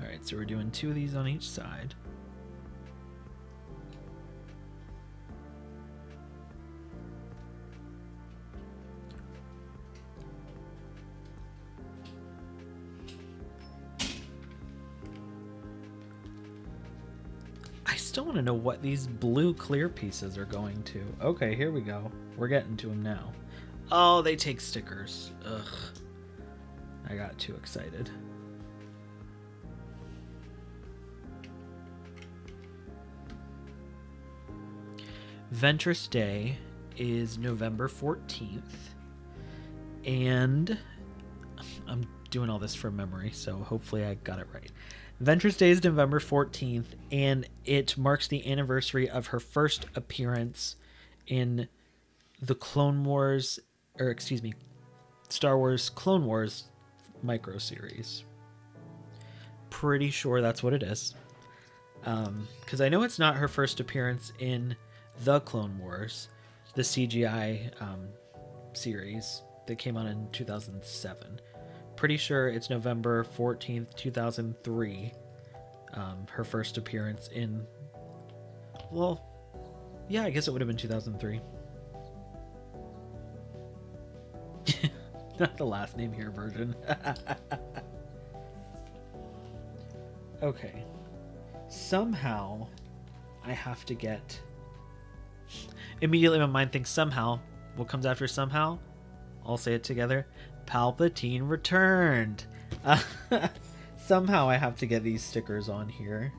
Alright, so we're doing 2 of these on each side. I still want to know what these blue clear pieces are going to. Okay, here we go. We're getting to them now. Oh, they take stickers. Ugh. I got too excited. Ventress Day is November 14th, and I'm doing all this from memory, so hopefully I got it right. Ventress Day is November 14th, and it marks the anniversary of her first appearance in the Clone Wars, or excuse me, Star Wars Clone Wars micro series. Pretty sure that's what it is. Because I know it's not her first appearance in the Clone Wars, the CGI series that came out in 2007. Pretty sure it's November 14th, 2003. Her first appearance in... Well, yeah, I guess it would have been 2003. Not the last name here version. Okay. Somehow, I have to get... Immediately my mind thinks somehow. What comes after somehow? I'll say it together. Palpatine returned. Somehow I have to get these stickers on here.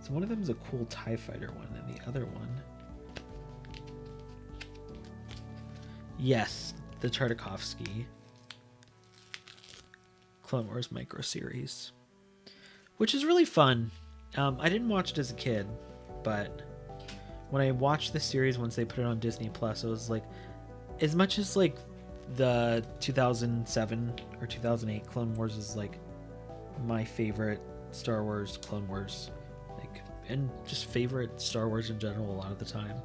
So one of them is a cool TIE Fighter one, and the other one... Yes, the Tartakovsky Clone Wars micro series, which is really fun. I didn't watch it as a kid, but when I watched the series once they put it on Disney Plus, it was like, as much as like the 2007 or 2008 Clone Wars is like my favorite Star Wars Clone Wars, like, and just favorite Star Wars in general a lot of the time.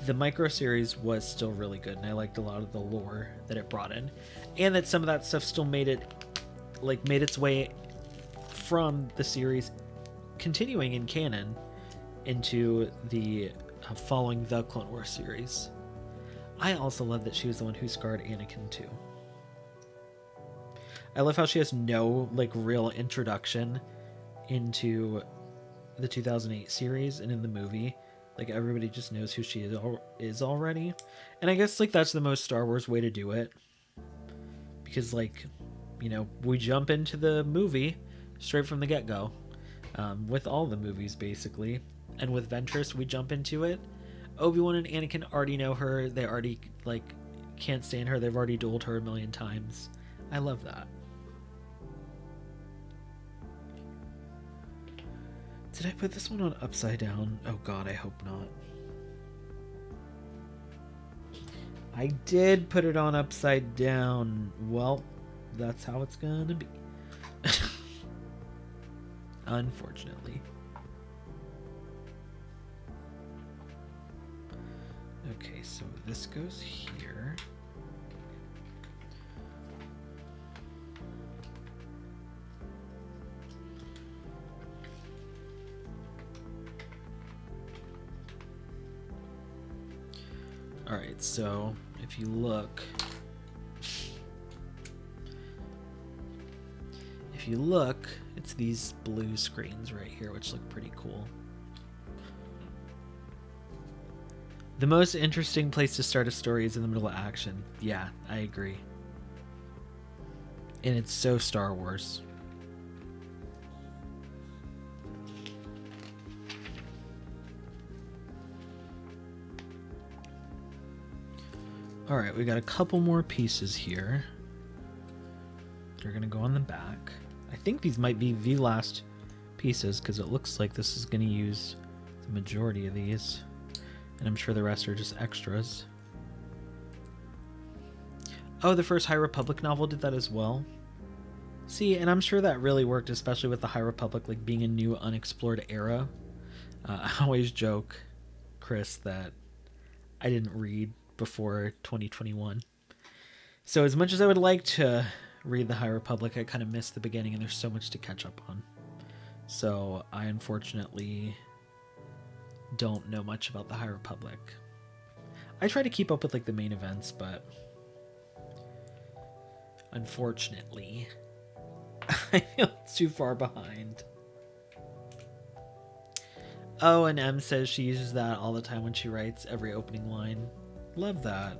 The micro series was still really good, and I liked a lot of the lore that it brought in, and that some of that stuff still made its way from the series continuing in canon into the following the Clone Wars series. I also love that she was the one who scarred Anakin too. I love how she has no like real introduction into the 2008 series and in the movie. Like everybody just knows who she is already. And I guess like that's the most Star Wars way to do it. Because like, you know, we jump into the movie straight from the get-go. With all the movies basically. And with Ventress, we jump into it. Obi-Wan and Anakin already know her. They already like can't stand her. They've already dueled her a million times. I love that. Did I put this one on upside down? Oh god, I hope not. I did put it on upside down. Well, that's how it's gonna be. Unfortunately. Okay, so this goes here. Alright, so if you look, it's these blue screens right here, which look pretty cool. The most interesting place to start a story is in the middle of action. Yeah, I agree. And it's so Star Wars. Alright, we got a couple more pieces here. They're going to go on the back. I think these might be the last pieces because it looks like this is going to use the majority of these. And I'm sure the rest are just extras. Oh, the first High Republic novel did that as well. See, and I'm sure that really worked, especially with the High Republic like being a new unexplored era. I always joke, Chris, that I didn't read before 2021. So as much as I would like to read the High Republic, I kind of missed the beginning and there's so much to catch up on. So I unfortunately don't know much about the High Republic. I try to keep up with like the main events, but unfortunately I feel too far behind. Oh, and M says she uses that all the time when she writes every opening line. Love that.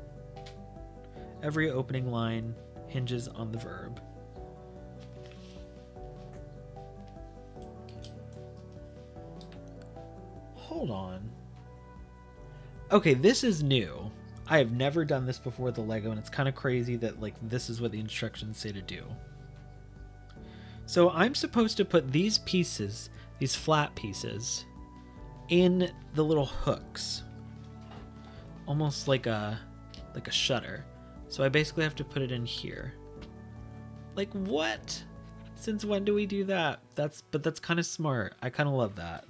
Every opening line hinges on the verb. Hold on. Okay, this is new. I have never done this before with the Lego, and it's kind of crazy that like this is what the instructions say to do. So I'm supposed to put these pieces, these flat pieces, in the little hooks. Almost like a shutter. So I basically have to put it in here. Like what? Since when do we do that? That's kind of smart. I kind of love that.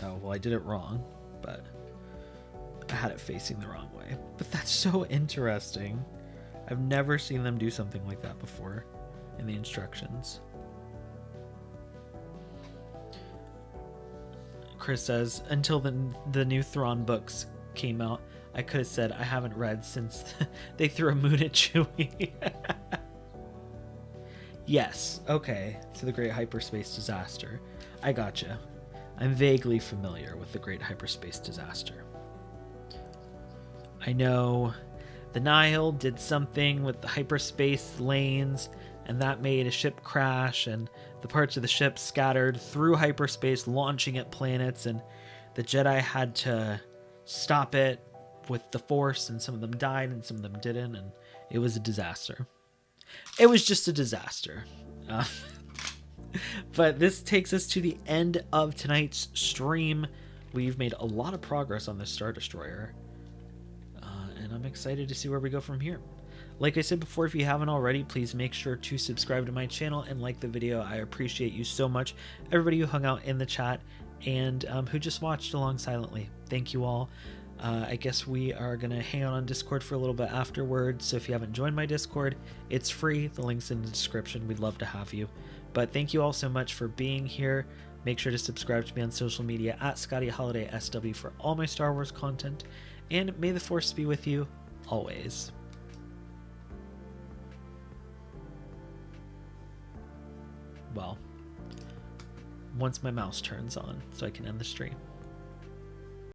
Oh, well, I did it wrong, but I had it facing the wrong way. But that's so interesting. I've never seen them do something like that before in the instructions. Chris says, until the new Thrawn books came out, I could have said I haven't read since they threw a moon at Chewie. Yes, okay, so the Great Hyperspace Disaster. I gotcha. I'm vaguely familiar with the Great Hyperspace Disaster. I know the Nile did something with the hyperspace lanes, and that made a ship crash, and the parts of the ship scattered through hyperspace, launching at planets, and the Jedi had to stop it with the Force, and some of them died and some of them didn't, and it was a disaster. It was just a disaster. But this takes us to the end of tonight's stream. We've made a lot of progress on this Star Destroyer, and I'm excited to see where we go from here. Like I said before, if you haven't already, please make sure to subscribe to my channel and like the video. I appreciate you so much. Everybody who hung out in the chat and who just watched along silently. Thank you all. I guess we are going to hang out on Discord for a little bit afterwards. So if you haven't joined my Discord, it's free. The link's in the description. We'd love to have you. But thank you all so much for being here. Make sure to subscribe to me on social media at Scotty Holiday SW for all my Star Wars content. And may the Force be with you always. Well, once my mouse turns on so I can end the stream.